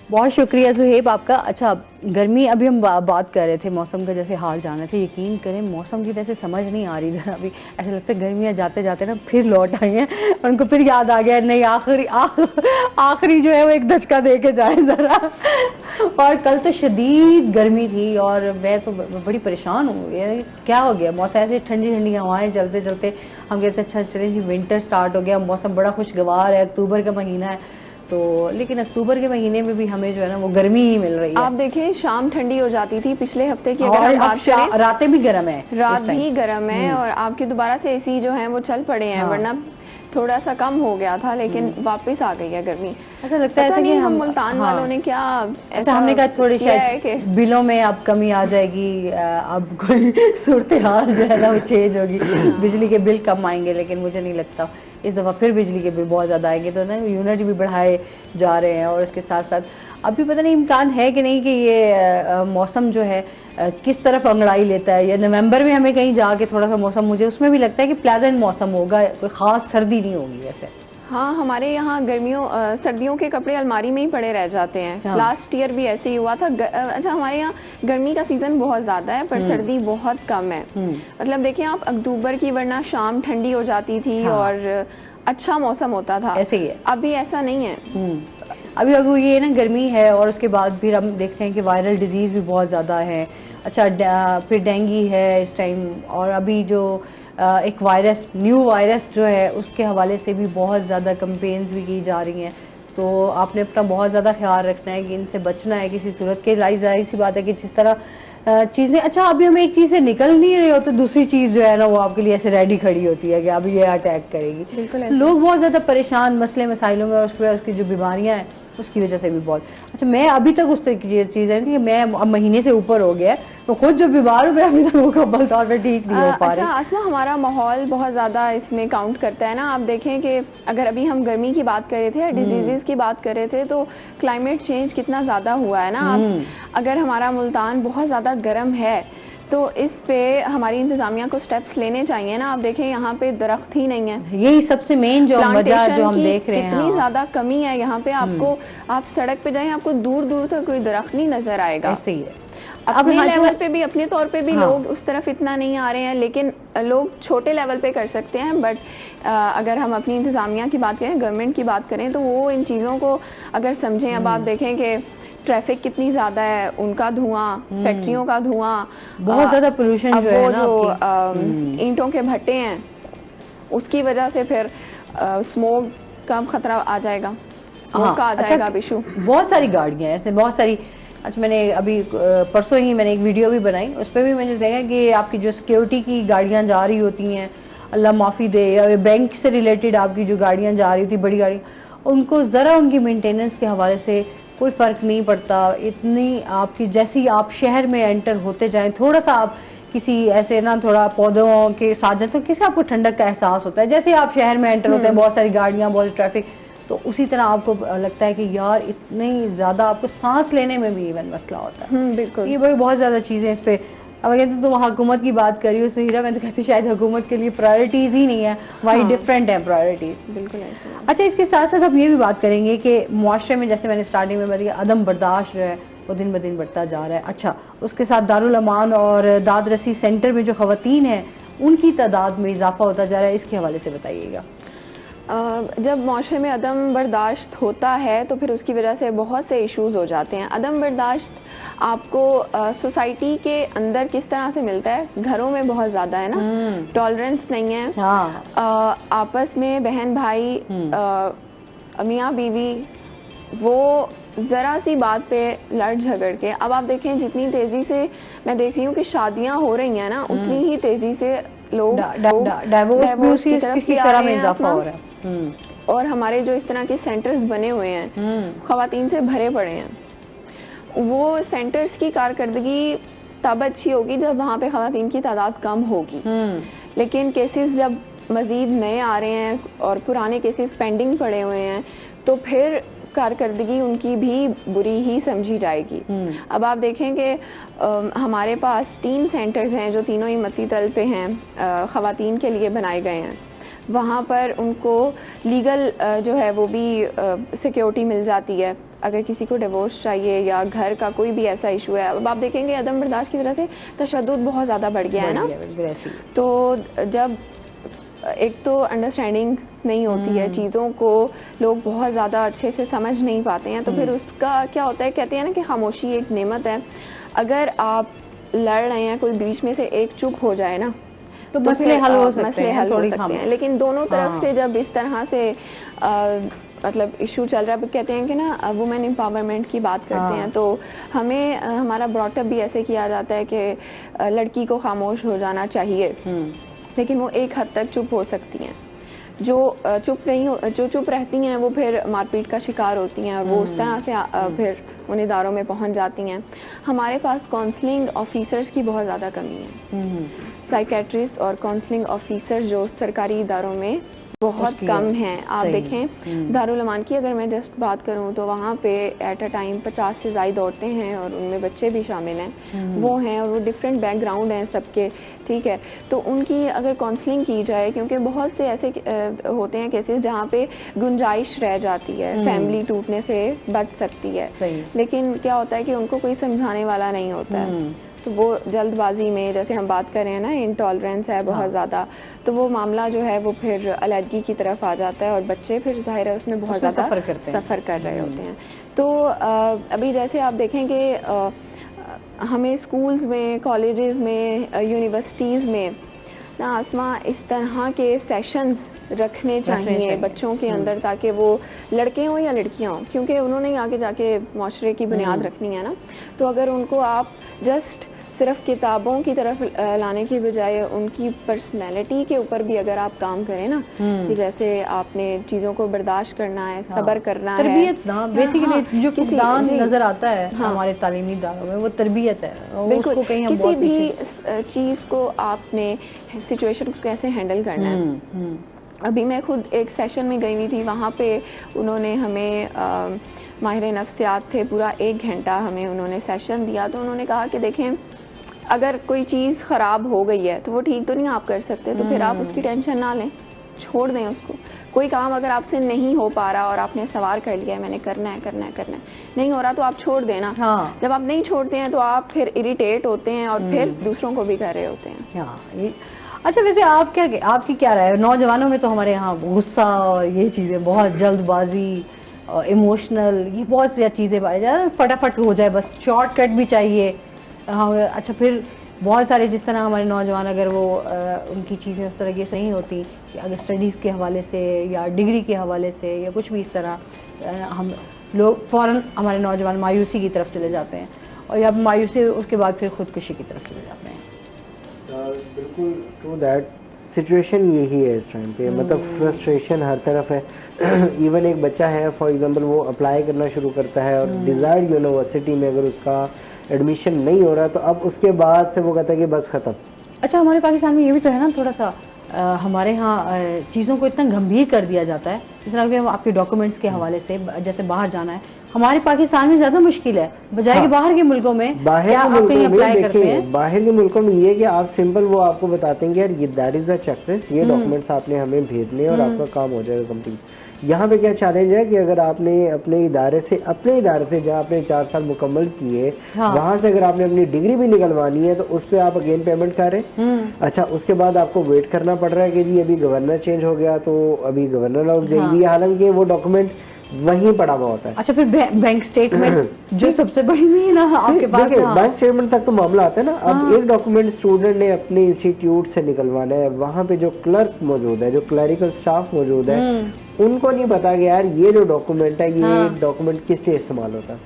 बहुत शुक्रिया ज़ुहैब आपका। अच्छा, गर्मी अभी हम बात कर रहे थे, मौसम का जैसे हाल जाना था, यकीन करें मौसम की वैसे समझ नहीं आ रही जरा अभी, ऐसा लगता है गर्मियाँ जाते जाते ना फिर लौट आई हैं, उनको फिर याद आ गया नहीं आखिरी जो है वो एक धचका दे के जाए जरा। और कल तो शदीद गर्मी थी और मैं तो बड़ी परेशान हूँ, ये क्या हो गया मौसम, ऐसे ठंडी ठंडी हवाएं चलते चलते हम कहते अच्छा चले जी विंटर स्टार्ट हो गया, मौसम बड़ा खुशगवार है, अक्टूबर का महीना है तो, लेकिन अक्टूबर के महीने में भी हमें जो है ना वो गर्मी ही मिल रही है। आप देखिए शाम ठंडी हो जाती थी पिछले हफ्ते की, और अगर हम बात करें रातें भी गर्म है, रात भी गर्म है और आपके दोबारा से एसी जो है वो चल पड़े हैं, हाँ। वरना थोड़ा सा कम हो गया था, लेकिन वापस आ गई है गर्मी। अच्छा लगता है पता ऐसा कि नहीं हम मुल्तान वालों ने क्या अच्छा हमने कहा थोड़ी किया है कि शायद बिलों में अब कमी आ जाएगी, अब कोई सूरत हाल जो है ना वो चेंज होगी, बिजली के बिल कम आएंगे, लेकिन मुझे नहीं लगता इस दफ़ा फिर बिजली के बिल बहुत ज़्यादा आएंगे। तो ना यूनिट भी बढ़ाए जा रहे हैं और उसके साथ साथ अभी पता नहीं इम्कान है कि नहीं कि ये मौसम जो है किस तरफ अंगड़ाई लेता है, या नवंबर में हमें कहीं जाके थोड़ा सा मौसम, मुझे उसमें भी लगता है कि प्लेजेंट मौसम होगा, कोई ख़ास सर्दी नहीं होगी वैसे। हाँ, हमारे यहाँ सर्दियों के कपड़े अलमारी में ही पड़े रह जाते हैं। हाँ। लास्ट ईयर भी ऐसे ही हुआ था। अच्छा हमारे यहाँ गर्मी का सीजन बहुत ज्यादा है पर सर्दी बहुत कम है। मतलब देखिए आप अक्टूबर की वरना शाम ठंडी हो जाती थी हाँ। और अच्छा मौसम होता था, ऐसे ही है अभी ऐसा नहीं है। अभी अब ये ना गर्मी है और उसके बाद फिर हम देखते हैं कि वायरल डिजीज भी बहुत ज़्यादा है। अच्छा फिर डेंगू है इस टाइम, और अभी जो एक वायरस, न्यू वायरस जो है उसके हवाले से भी बहुत ज़्यादा कंपेन्स भी की जा रही हैं। तो आपने अपना बहुत ज़्यादा ख्याल रखना है कि इनसे बचना है किसी सूरत के। जाहिर सी बात है कि जिस तरह चीज़ें, अच्छा अभी हम एक चीज़ से निकल नहीं रहे होते, दूसरी चीज़ जो है ना वो आपके लिए ऐसे रेडी खड़ी होती है कि अभी ये अटैक करेगी। बिल्कुल लोग बहुत ज़्यादा परेशान मसले मसाइलों में, और उसके बाद उसकी जो बीमारियां हैं उसकी वजह से भी बहुत। अच्छा मैं अभी तक उस तरह की चीज़ है कि मैं अब महीने से ऊपर हो गया है, तो खुद जो बीमार हुए अभी तक मुकम्मल तौर पर ठीक नहीं हो पा रही। अच्छा आसमा, हमारा माहौल बहुत ज्यादा इसमें काउंट करता है ना। आप देखें कि अगर अभी हम गर्मी की बात कर रहे थे, डिजीजेस की बात कर रहे थे, तो क्लाइमेट चेंज कितना ज्यादा हुआ है ना। अगर हमारा मुल्तान बहुत ज्यादा गर्म है तो इस पे हमारी इंतजामिया को स्टेप्स लेने चाहिए ना। आप देखें यहाँ पे दरख्त ही नहीं है, यही सबसे मेन जो वजह जो हम देख रहे हैं, इतनी ज्यादा कमी है यहाँ पे। आपको आप सड़क पे जाएं, आपको दूर दूर तक कोई दरख्त नहीं नजर आएगा। ऐसे ही है अपने लेवल पे भी, अपने तौर पे भी हाँ। लोग उस तरफ इतना नहीं आ रहे हैं, लेकिन लोग छोटे लेवल पे कर सकते हैं। बट अगर हम अपनी इंतजामिया की बात करें, गवर्नमेंट की बात करें, तो वो इन चीज़ों को अगर समझें। अब आप देखें कि ट्रैफिक कितनी ज्यादा है, उनका धुआं, फैक्ट्रियों का धुआं, बहुत ज्यादा पोल्यूशन जो है ना, जो ईंटों के भट्टे हैं उसकी वजह से फिर स्मोक का खतरा आ जाएगा, स्मोक का आ जाएगा इशू। बहुत सारी गाड़ियां ऐसे, बहुत सारी। अच्छा मैंने अभी परसों ही मैंने एक वीडियो भी बनाई, उस पर भी मैंने देखा कि आपकी जो सिक्योरिटी की गाड़ियां जा रही होती हैं, अल्लाह माफ़ी दे, या बैंक से रिलेटेड आपकी जो गाड़ियां जा रही होती, बड़ी गाड़ी, उनको ज़रा उनकी मेंटेनेंस के हवाले से कोई फ़र्क नहीं पड़ता। इतनी आपकी, जैसे ही आप शहर में एंटर होते जाएं, थोड़ा सा आप किसी ऐसे ना थोड़ा पौधों के साथ जाए तो किसी आपको ठंडक का एहसास होता है। जैसे ही आप शहर में एंटर होते हैं, बहुत सारी गाड़ियां, बहुत ट्रैफिक, तो उसी तरह आपको लगता है कि यार इतनी ज़्यादा आपको सांस लेने में भी इवन मसला होता है। बिल्कुल, ये बड़ी बहुत ज़्यादा चीज़ें इस पर। अब कहते तो हुकूमत की बात करी हो सहीरा, मैं तो कहती शायद हुकूमत के लिए प्रायोरिटीज़ ही नहीं है, वही डिफरेंट है प्रायोरिटीज़। बिल्कुल ऐसे। अच्छा इसके साथ साथ हम ये भी बात करेंगे कि मुआशरे में, जैसे मैंने स्टार्टिंग में बताया, अदम बर्दाश्त जो है वो दिन ब दिन बढ़ता जा रहा है। अच्छा उसके साथ दारुल अमान और दाद रसी सेंटर में जो खवातीन हैं उनकी तादाद में इजाफा होता जा रहा है, इसके हवाले से बताइएगा। जब माशरे में अदम बर्दाश्त होता है तो फिर उसकी वजह से बहुत से इश्यूज हो जाते हैं। अदम बर्दाश्त आपको सोसाइटी के अंदर किस तरह से मिलता है? घरों में बहुत ज़्यादा है ना, टॉलरेंस नहीं है। हाँ। आपस में बहन भाई, मियाँ बीवी, वो ज़रा सी बात पे लड़ झगड़ के, अब आप देखें जितनी तेज़ी से मैं देख रही हूँ कि शादियाँ हो रही हैं ना, उतनी ही तेज़ी से लोग डाइवोर्स भी उसी की तरह में इजाफा हो रहा है। और हमारे जो इस तरह के सेंटर्स बने हुए हैं खवातीन से भरे पड़े हैं, वो सेंटर्स की कारकर्दगी तब अच्छी होगी जब वहाँ पे खवातीन की तादाद कम होगी। लेकिन केसेस जब मजीद नए आ रहे हैं और पुराने केसेस पेंडिंग पड़े हुए हैं तो फिर कारकर्दगी उनकी भी बुरी ही समझी जाएगी। अब आप देखें कि हमारे पास 3 सेंटर्स हैं जो तीनों ही मती तल पे हैं, खवातीन के लिए बनाए गए हैं। वहाँ पर उनको लीगल जो है वो भी सिक्योरिटी मिल जाती है अगर किसी को डिवोर्स चाहिए या घर का कोई भी ऐसा इशू है। अब आप देखेंगे अदम बर्दाश्त की वजह से तशद्दुद बहुत ज़्यादा बढ़ गया है ना, तो जब एक तो अंडरस्टैंडिंग नहीं होती है, चीज़ों को लोग बहुत ज़्यादा अच्छे से समझ नहीं पाते हैं, तो फिर उसका क्या होता है, कहते हैं ना कि खामोशी एक नेमत है। अगर आप लड़ रहे हैं, कोई बीच में से एक चुप हो जाए ना तो मसले हल हो सकते हैं। लेकिन दोनों तरफ से जब इस तरह से मतलब इशू चल रहा है, कहते हैं कि ना वुमेन एम्पावरमेंट की बात करते हैं, तो हमें हमारा ब्रॉटअप भी ऐसे किया जाता है कि लड़की को खामोश हो जाना चाहिए, लेकिन वो एक हद तक चुप हो सकती हैं। जो चुप रहती हैं वो फिर मारपीट का शिकार होती हैं और वो उस तरह से फिर उन इदारों में पहुंच जाती हैं। हमारे पास काउंसलिंग ऑफिसर्स की बहुत ज़्यादा कमी है। साइकेट्रिस्ट और काउंसलिंग ऑफिसर जो सरकारी इदारों में बहुत कम हैं। आप देखें दारुल अमान की अगर मैं जस्ट बात करूं तो वहाँ पे एट अ टाइम 50 से ज़ायद औरतें हैं और उनमें बच्चे भी शामिल हैं। वो हैं और वो डिफरेंट बैकग्राउंड हैं सबके, ठीक है। तो उनकी अगर काउंसलिंग की जाए, क्योंकि बहुत से ऐसे होते हैं केसेस जहाँ पे गुंजाइश रह जाती है, फैमिली टूटने से बच सकती है, लेकिन क्या होता है कि उनको कोई समझाने वाला नहीं होता है। तो वो जल्दबाजी में, जैसे हम बात कर रहे हैं ना, इंटॉलरेंस है बहुत ज़्यादा, तो वो मामला जो है वो फिर अलहदगी की तरफ आ जाता है और बच्चे फिर जाहिर है उसमें बहुत ज़्यादा सफ़र कर रहे होते हैं। तो अभी जैसे आप देखेंगे हमें स्कूल्स में, कॉलेजेस में, यूनिवर्सिटीज़ में ना आसमा इस तरह के सेशंस रखने चाहिए बच्चों के अंदर, ताकि वो लड़के हों या लड़कियां हों, क्योंकि उन्होंने आगे जाके माशरे की बुनियाद रखनी है ना। तो अगर उनको आप जस्ट सिर्फ किताबों की तरफ लाने की बजाय उनकी पर्सनैलिटी के ऊपर भी अगर आप काम करें ना, कि जैसे आपने चीज़ों को बर्दाश्त करना है, सब्र करना है, तरबियत ना बेसिकली जो फुकदान नजर आता है हमारे तालीमी इदारों में, वो तरबियत है। बिल्कुल, किसी भी चीज़ को आपने सिचुएशन को कैसे हैंडल करना है। अभी मैं खुद एक सेशन में गई हुई थी, वहाँ पे उन्होंने हमें माहिर नफ्सियात थे, पूरा 1 घंटा हमें उन्होंने सेशन दिया। तो उन्होंने कहा कि देखें अगर कोई चीज़ ख़राब हो गई है तो वो ठीक तो नहीं आप कर सकते, तो फिर आप उसकी टेंशन ना लें, छोड़ दें उसको। कोई काम अगर आपसे नहीं हो पा रहा और आपने सवार कर लिया है मैंने करना है, नहीं हो रहा तो आप छोड़ देना। जब आप नहीं छोड़ते हैं तो आप फिर इरिटेट होते हैं और फिर दूसरों को भी कर रहे होते हैं। अच्छा, वैसे आपकी क्या राय है? नौजवानों में तो हमारे यहाँ गुस्सा और ये चीज़ें, बहुत जल्दबाजी, इमोशनल, ये बहुत सी चीज़ें पाई जाए, फटाफट हो जाए, बस शॉर्टकट भी चाहिए। हाँ, अच्छा, फिर बहुत सारे जिस तरह हमारे नौजवान अगर वो उनकी चीज़ें उस तरह की सही होती कि अगर स्टडीज़ के हवाले से या डिग्री के हवाले से या कुछ भी इस तरह, हम लोग फ़ौरन हमारे नौजवान मायूसी की तरफ चले जाते हैं और या मायूसी उसके बाद फिर खुदकुशी की तरफ चले जाते हैं। बिल्कुल ट्रू दैट, सिचुएशन यही है इस टाइम पे, मतलब फ्रस्ट्रेशन हर तरफ है। इवन एक बच्चा है फॉर एग्जांपल, वो अप्लाई करना शुरू करता है और डिजायर्ड यूनिवर्सिटी में अगर उसका एडमिशन नहीं हो रहा तो अब उसके बाद से वो कहता है कि बस खत्म। अच्छा, हमारे पाकिस्तान में ये भी तो है ना, थोड़ा सा हमारे यहाँ चीज़ों को इतना गंभीर कर दिया जाता है। जिस तरह कि आपके डॉक्यूमेंट्स के हवाले से, जैसे बाहर जाना है, हमारे पाकिस्तान में ज़्यादा मुश्किल है बजाय कि बाहर के मुल्कों में। बाहर के मुल्कों में देखिए, बाहर के मुल्कों में ये कि आप सिंपल वो आपको बताते हैं कि यार ये दैट इज द चेकलिस्ट, ये डॉक्यूमेंट्स आपने हमें भेजने और आपका काम हो जाएगा कंप्लीट। यहाँ पे क्या चैलेंज है कि अगर आपने अपने इदारे से जहाँ आपने 4 साल मुकम्मल किए, वहां से अगर आपने अपनी डिग्री भी निकलवानी है तो उस पर आप अगेन पेमेंट कर रहे हैं। अच्छा, उसके बाद आपको वेट करना पड़ रहा है कि जी अभी गवर्नर चेंज हो गया तो अभी गवर्नर लॉज देगी, हालांकि वो डॉक्यूमेंट वहीं पड़ा हुआ होता है। अच्छा, फिर बैंक स्टेटमेंट जो सबसे बड़ी नहीं ना आपके पास। देखिए, बैंक स्टेटमेंट तक तो मामला आता है ना। अब एक डॉक्यूमेंट स्टूडेंट ने अपने इंस्टीट्यूट से निकलवाना है, वहां पे जो क्लर्क मौजूद है, जो क्लरिकल स्टाफ मौजूद है, उनको नहीं पता कि यार ये जो डॉक्यूमेंट है, ये डॉक्यूमेंट किस लिए इस्तेमाल होता है।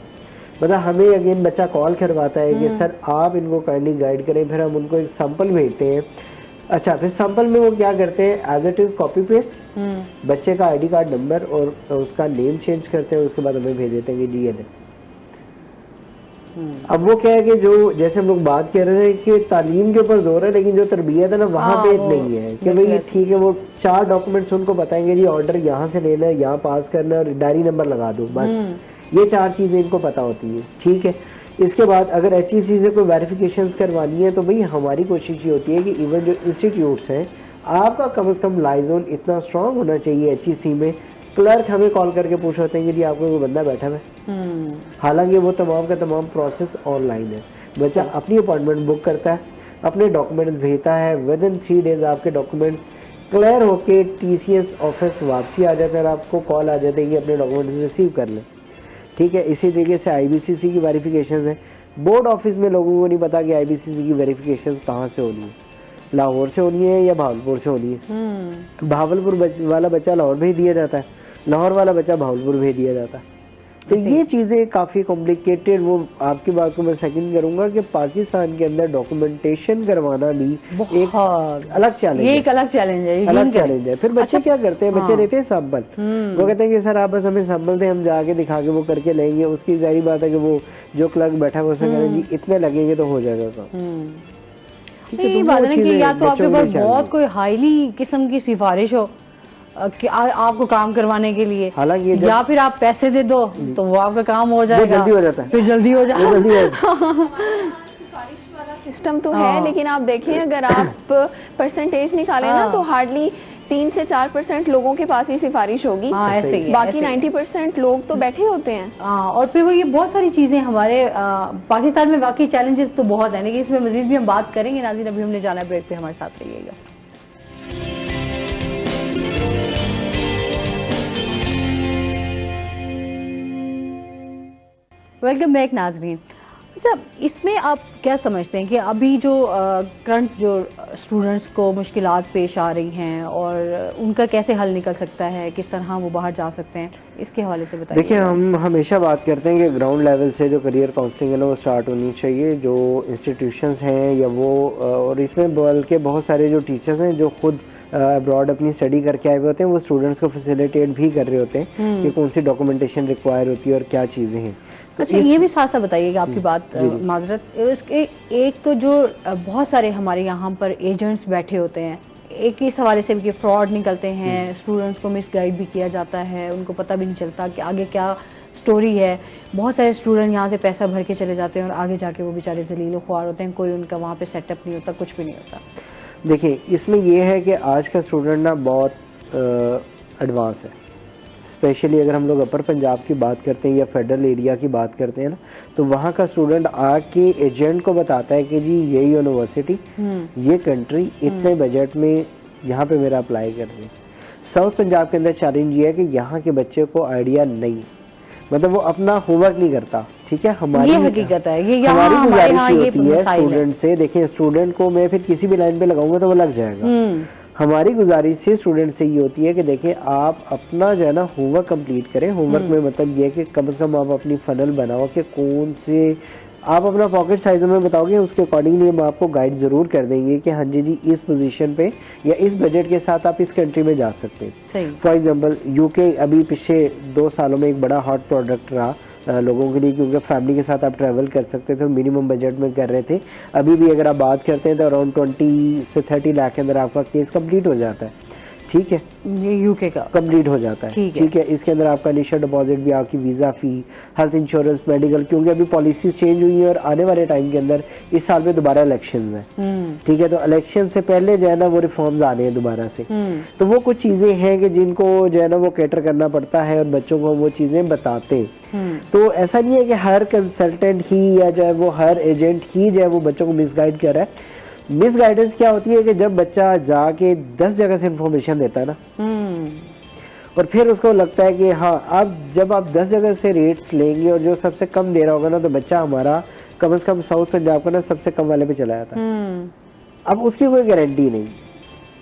मतलब हमें अगेन बच्चा कॉल करवाता है कि सर आप इनको काइंडली गाइड करें, फिर हम उनको एक सैंपल भेजते हैं। अच्छा, फिर सैंपल में वो क्या करते हैं, as it is copy paste बच्चे का आईडी कार्ड नंबर और उसका नेम चेंज करते हैं, उसके बाद हमें भेज देते हैं कि जी ये दे। अब वो क्या है कि जो जैसे हम लोग बात कर रहे थे कि तालीम के ऊपर जोर है, लेकिन जो तरबियत है ना वहाँ पे नहीं है कि भाई ठीक है, वो 4 डॉक्यूमेंट्स उनको बताएंगे जी ऑर्डर यहाँ से लेना है, यहाँ पास करना है और डायरी नंबर लगा दो, बस ये 4 चीजें इनको पता होती है, ठीक है। इसके बाद अगर HEC से कोई वेरिफिकेशन करवानी है तो भाई हमारी कोशिश ये होती है कि इवन जो इंस्टीट्यूट्स हैं, आपका कम से कम लाइजोन इतना स्ट्रांग होना चाहिए HEC में। क्लर्क हमें कॉल करके पूछ रहे हैं कि जी आपको कोई बंदा बैठा है, हालांकि वो तमाम का तमाम प्रोसेस ऑनलाइन है। बच्चा अपनी अपॉइंटमेंट बुक करता है, अपने डॉक्यूमेंट्स भेजता है, विद इन 3 डेज आपके डॉक्यूमेंट्स क्लियर होके TCS ऑफिस वापसी आ जाता है और आपको कॉल आ जाता है कि अपने डॉक्यूमेंट्स रिसीव कर लें, ठीक है। इसी तरीके से IBCC की वेरिफिकेशन है। बोर्ड ऑफिस में लोगों को नहीं पता कि IBCC की वेरिफिकेशन कहाँ से होनी है, लाहौर से होनी है या भावलपुर से होनी है। भावलपुर वाला बच्चा लाहौर भेज दिया जाता है, लाहौर वाला बच्चा भावलपुर भेज दिया जाता है। तो ये चीजें काफी कॉम्प्लिकेटेड, वो आपकी बात को मैं सेकंड करूंगा कि पाकिस्तान के अंदर डॉक्यूमेंटेशन करवाना भी एक अलग चैलेंज है। ये एक अलग चैलेंज है, अलग चैलेंज है। फिर बच्चे क्या करते हैं, बच्चे लेते हैं सैंपल, वो कहते हैं कि सर आप बस हमें सैंपल दें, हम जाके दिखा के वो करके लेंगे। उसकी जाहिर बात है कि वो जो क्लर्क बैठा है उससे कहें जी इतने लगेंगे तो हो जाएगा काम। यही बात है ना कि या तो आपके पास बहुत कोई हाईली किस्म की सिफारिश हो कि आपको काम करवाने के लिए, हालांकि या फिर आप पैसे दे दो तो वो आपका काम हो जाएगा, जल्दी हो जाता है, फिर जल्दी हो जाता है। सिफारिश वाला सिस्टम तो है, लेकिन आप देखिए अगर आप परसेंटेज निकालें ना तो हार्डली 3 से 4% लोगों के पास ही सिफारिश होगी। ऐसे ही बाकी 90% लोग तो बैठे होते हैं। और फिर वो ये बहुत सारी चीजें हमारे पाकिस्तान में वाकई चैलेंजेस तो बहुत है, लेकिन इसमें मजीद भी हम बात करेंगे। नाज़रीन अभी हमने जाना है ब्रेक पे, हमारे साथ रहिएगा। वेलकम बैक नाज़रीन। अच्छा, इसमें आप क्या समझते हैं कि अभी जो करंट जो स्टूडेंट्स को मुश्किलात पेश आ रही हैं और उनका कैसे हल निकल सकता है, किस तरह वो बाहर जा सकते हैं, इसके हवाले से बताइए। देखिए, हम हमेशा बात करते हैं कि ग्राउंड लेवल से जो करियर काउंसलिंग है ना वो स्टार्ट होनी चाहिए। जो इंस्टीट्यूशंस हैं या वो और इसमें बल्कि बहुत सारे जो टीचर्स हैं जो खुद अब्रॉड अपनी स्टडी करके आए हुए होते हैं, वो स्टूडेंट्स को फैसिलिटेट भी कर रहे होते हैं कि कौन सी डॉक्यूमेंटेशन रिक्वायर होती है और क्या चीज़ें हैं। तो अच्छा, ये भी साथ साथ बताइएगा आपकी बात माजरत, उसके एक तो जो बहुत सारे हमारे यहाँ पर एजेंट्स बैठे होते हैं, एक इस हवाले से भी कि फ्रॉड निकलते हैं, स्टूडेंट्स को मिसगाइड भी किया जाता है, उनको पता भी नहीं चलता कि आगे क्या स्टोरी है। बहुत सारे स्टूडेंट यहाँ से पैसा भर के चले जाते हैं और आगे जाके वो बेचारे जलील ख्वार होते हैं, कोई उनका वहाँ पे सेटअप नहीं होता, कुछ भी नहीं होता। देखिए, इसमें यह है कि आज का स्टूडेंट ना बहुत एडवांस है। स्पेशली अगर हम लोग अपर पंजाब की बात करते हैं या फेडरल एरिया की बात करते हैं ना, तो वहाँ का स्टूडेंट आके एजेंट को बताता है कि जी ये यूनिवर्सिटी, ये कंट्री इतने बजट में यहाँ पे मेरा अप्लाई कर रहे हैं। साउथ पंजाब के अंदर चैलेंज ये है कि यहाँ के बच्चे को आइडिया नहीं, मतलब वो अपना होमवर्क नहीं करता। ठीक है, हमारी ये हकीकत है, ये हमारी गुजारिश ये होती है स्टूडेंट से। देखिए, स्टूडेंट को मैं फिर किसी भी लाइन पे लगाऊंगा तो वो लग जाएगा। हमारी गुजारिश से स्टूडेंट से ये होती है कि देखिए आप अपना जो है ना होमवर्क कंप्लीट करें। होमवर्क में मतलब ये है कि कम से कम आप अपनी फनल बनाओ कि कौन से आप अपना पॉकेट साइज में बताओगे, उसके अकॉर्डिंगली हम आपको गाइड जरूर कर देंगे कि हाँ जी इस पोजीशन पे या इस बजट के साथ आप इस कंट्री में जा सकते हैं। फॉर एग्जांपल यूके अभी पिछले 2 सालों में एक बड़ा हॉट प्रोडक्ट रहा लोगों के लिए, क्योंकि फैमिली के साथ आप ट्रैवल कर सकते थे, मिनिमम बजट में कर रहे थे। अभी भी अगर आप बात करते हैं तो अराउंड 20 से 30 लाख के अंदर आपका केस कंप्लीट हो जाता है। ठीक है, ये यूके का कंप्लीट हो जाता है। ठीक है, इसके अंदर आपका इनिशियल डिपॉजिट भी, आपकी वीजा फी, हेल्थ इंश्योरेंस, मेडिकल, क्योंकि अभी पॉलिसीज चेंज हुई है और आने वाले टाइम के अंदर इस साल में दोबारा इलेक्शंस हैं। ठीक है, तो इलेक्शन से पहले जो है ना वो रिफॉर्म्स आने हैं दोबारा से। तो वो कुछ चीजें हैं कि जिनको जो है ना वो कैटर करना पड़ता है और बच्चों को वो चीजें बताते हैं। तो ऐसा नहीं है कि हर कंसल्टेंट ही या जो है वो हर एजेंट ही जो है वो बच्चों को मिसगाइड कर रहा है। मिस गाइडेंस क्या होती है कि जब बच्चा जाके 10 जगह से इंफॉर्मेशन देता है ना, और फिर उसको लगता है कि हाँ अब जब आप 10 जगह से रेट्स लेंगे और जो सबसे कम दे रहा होगा ना, तो बच्चा हमारा कम से कम साउथ पंजाब का ना सबसे कम वाले पे चला जाता है। अब उसकी कोई गारंटी नहीं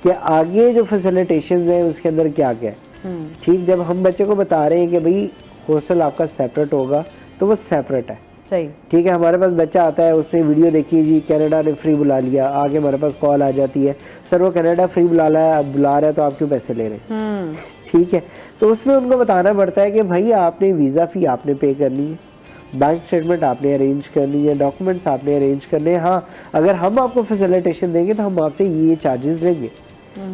कि आगे जो फैसिलिटेशन है उसके अंदर क्या क्या है। ठीक, जब हम बच्चे को बता रहे हैं कि भाई हॉस्टल आपका सेपरेट होगा, तो वो सेपरेट है। सही, ठीक है, हमारे पास बच्चा आता है, उसने वीडियो देखी, जी कनाडा ने फ्री बुला लिया, आगे हमारे पास कॉल आ जाती है, सर वो कनाडा फ्री बुला रहा है तो आप क्यों पैसे ले रहे हैं। ठीक है, तो उसमें उनको बताना पड़ता है कि भाई आपने वीजा फी आपने पे करनी है, बैंक स्टेटमेंट आपने अरेंज करनी है, डॉक्यूमेंट्स आपने अरेंज करने हैं। हाँ, अगर हम आपको फैसिलिटेशन देंगे तो हम आपसे ये चार्जेस लेंगे।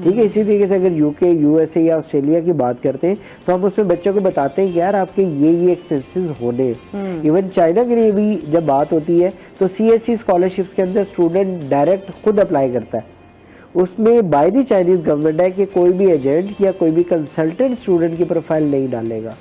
ठीक है, इसी तरीके से अगर यूके, यूएसए या ऑस्ट्रेलिया की बात करते हैं तो हम उसमें बच्चों को बताते हैं कि यार आपके ये एक्सपेंसेस होने। इवन चाइना के लिए भी जब बात होती है तो सीएससी स्कॉलरशिप्स के अंदर स्टूडेंट डायरेक्ट खुद अप्लाई करता है। उसमें बाय द चाइनीज गवर्नमेंट है कि कोई भी एजेंट या कोई भी कंसल्टेंट स्टूडेंट की प्रोफाइल नहीं डालेगा।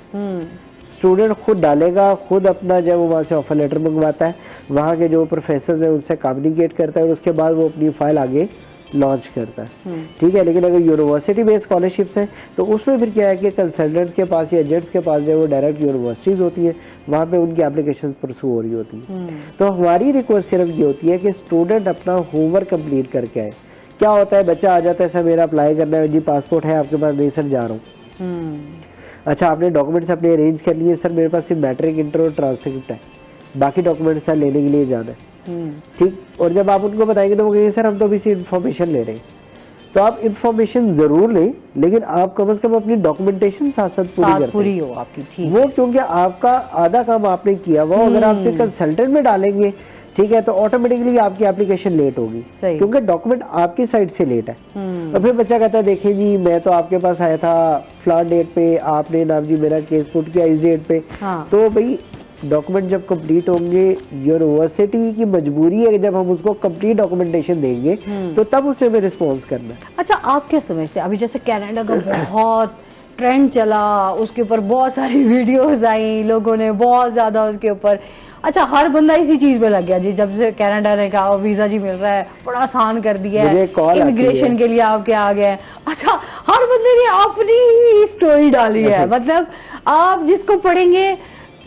स्टूडेंट खुद डालेगा, खुद अपना जब वो वहाँ से ऑफर लेटर मंगवाता है, वहाँ के जो प्रोफेसर हैं उनसे कम्युनिकेट करता है और उसके बाद वो अपनी फाइल आगे लॉन्च करता है। ठीक है, लेकिन अगर यूनिवर्सिटी बेस्ड स्कॉलरशिप्स हैं तो उसमें फिर क्या है कि कंसल्टेंट्स के पास या एजेंट्स के पास जो वो डायरेक्ट यूनिवर्सिटीज होती है, वहाँ पे उनकी एप्लीकेशन परसू हो रही होती है। तो हमारी रिक्वेस्ट सिर्फ ये होती है कि स्टूडेंट अपना होमवर्क कंप्लीट करके आए। क्या होता है, बच्चा आ जाता है, सर मेरा अप्लाई करना है जी, पासपोर्ट है आपके पास, नहीं सर जा रहा हूँ। अच्छा आपने डॉक्यूमेंट्स अपने अरेंज कर लिए, सर मेरे पास सिर्फ मैट्रिक, इंटर और ट्रांसक्रिप्ट है, बाकी डॉक्यूमेंट्स सर लेने के लिए जाना है, ठीक। और जब आप उनको बताएंगे तो वो कहेंगे सर हम तो अभी से इन्फॉर्मेशन ले रहे हैं। तो आप इन्फॉर्मेशन जरूर लें, लेकिन आप कम से कम अपनी डॉक्यूमेंटेशन साथ साथ पूरी हो आपकी, ठीक। वो क्योंकि आपका आधा काम आपने किया, वो अगर आपसे कंसल्टेंट में डालेंगे, ठीक है, तो ऑटोमेटिकली आपकी एप्लीकेशन लेट होगी, क्योंकि डॉक्यूमेंट आपकी साइड से लेट है। और फिर बच्चा कहता है देखें जी मैं तो आपके पास आया था फ्लान डेट पे, आपने नाम जी मेरा केस पुट किया इस डेट पे। तो भाई डॉक्यूमेंट जब कंप्लीट होंगे, यूनिवर्सिटी की मजबूरी है कि जब हम उसको कंप्लीट डॉक्यूमेंटेशन देंगे तो तब उसे हमें रिस्पॉन्स करना है। अच्छा आप क्या समझते हैं, अभी जैसे कनाडा का बहुत ट्रेंड चला, उसके ऊपर बहुत सारी वीडियोस आई, लोगों ने बहुत ज्यादा उसके ऊपर, अच्छा हर बंदा इसी चीज पे लग गया जी, जब से कनाडा ने कहा वीजा जी मिल रहा है, बड़ा आसान कर दिया है, इमिग्रेशन के लिए आपके आ गए। अच्छा हर बंदे ने अपनी स्टोरी डाली है, मतलब आप जिसको पढ़ेंगे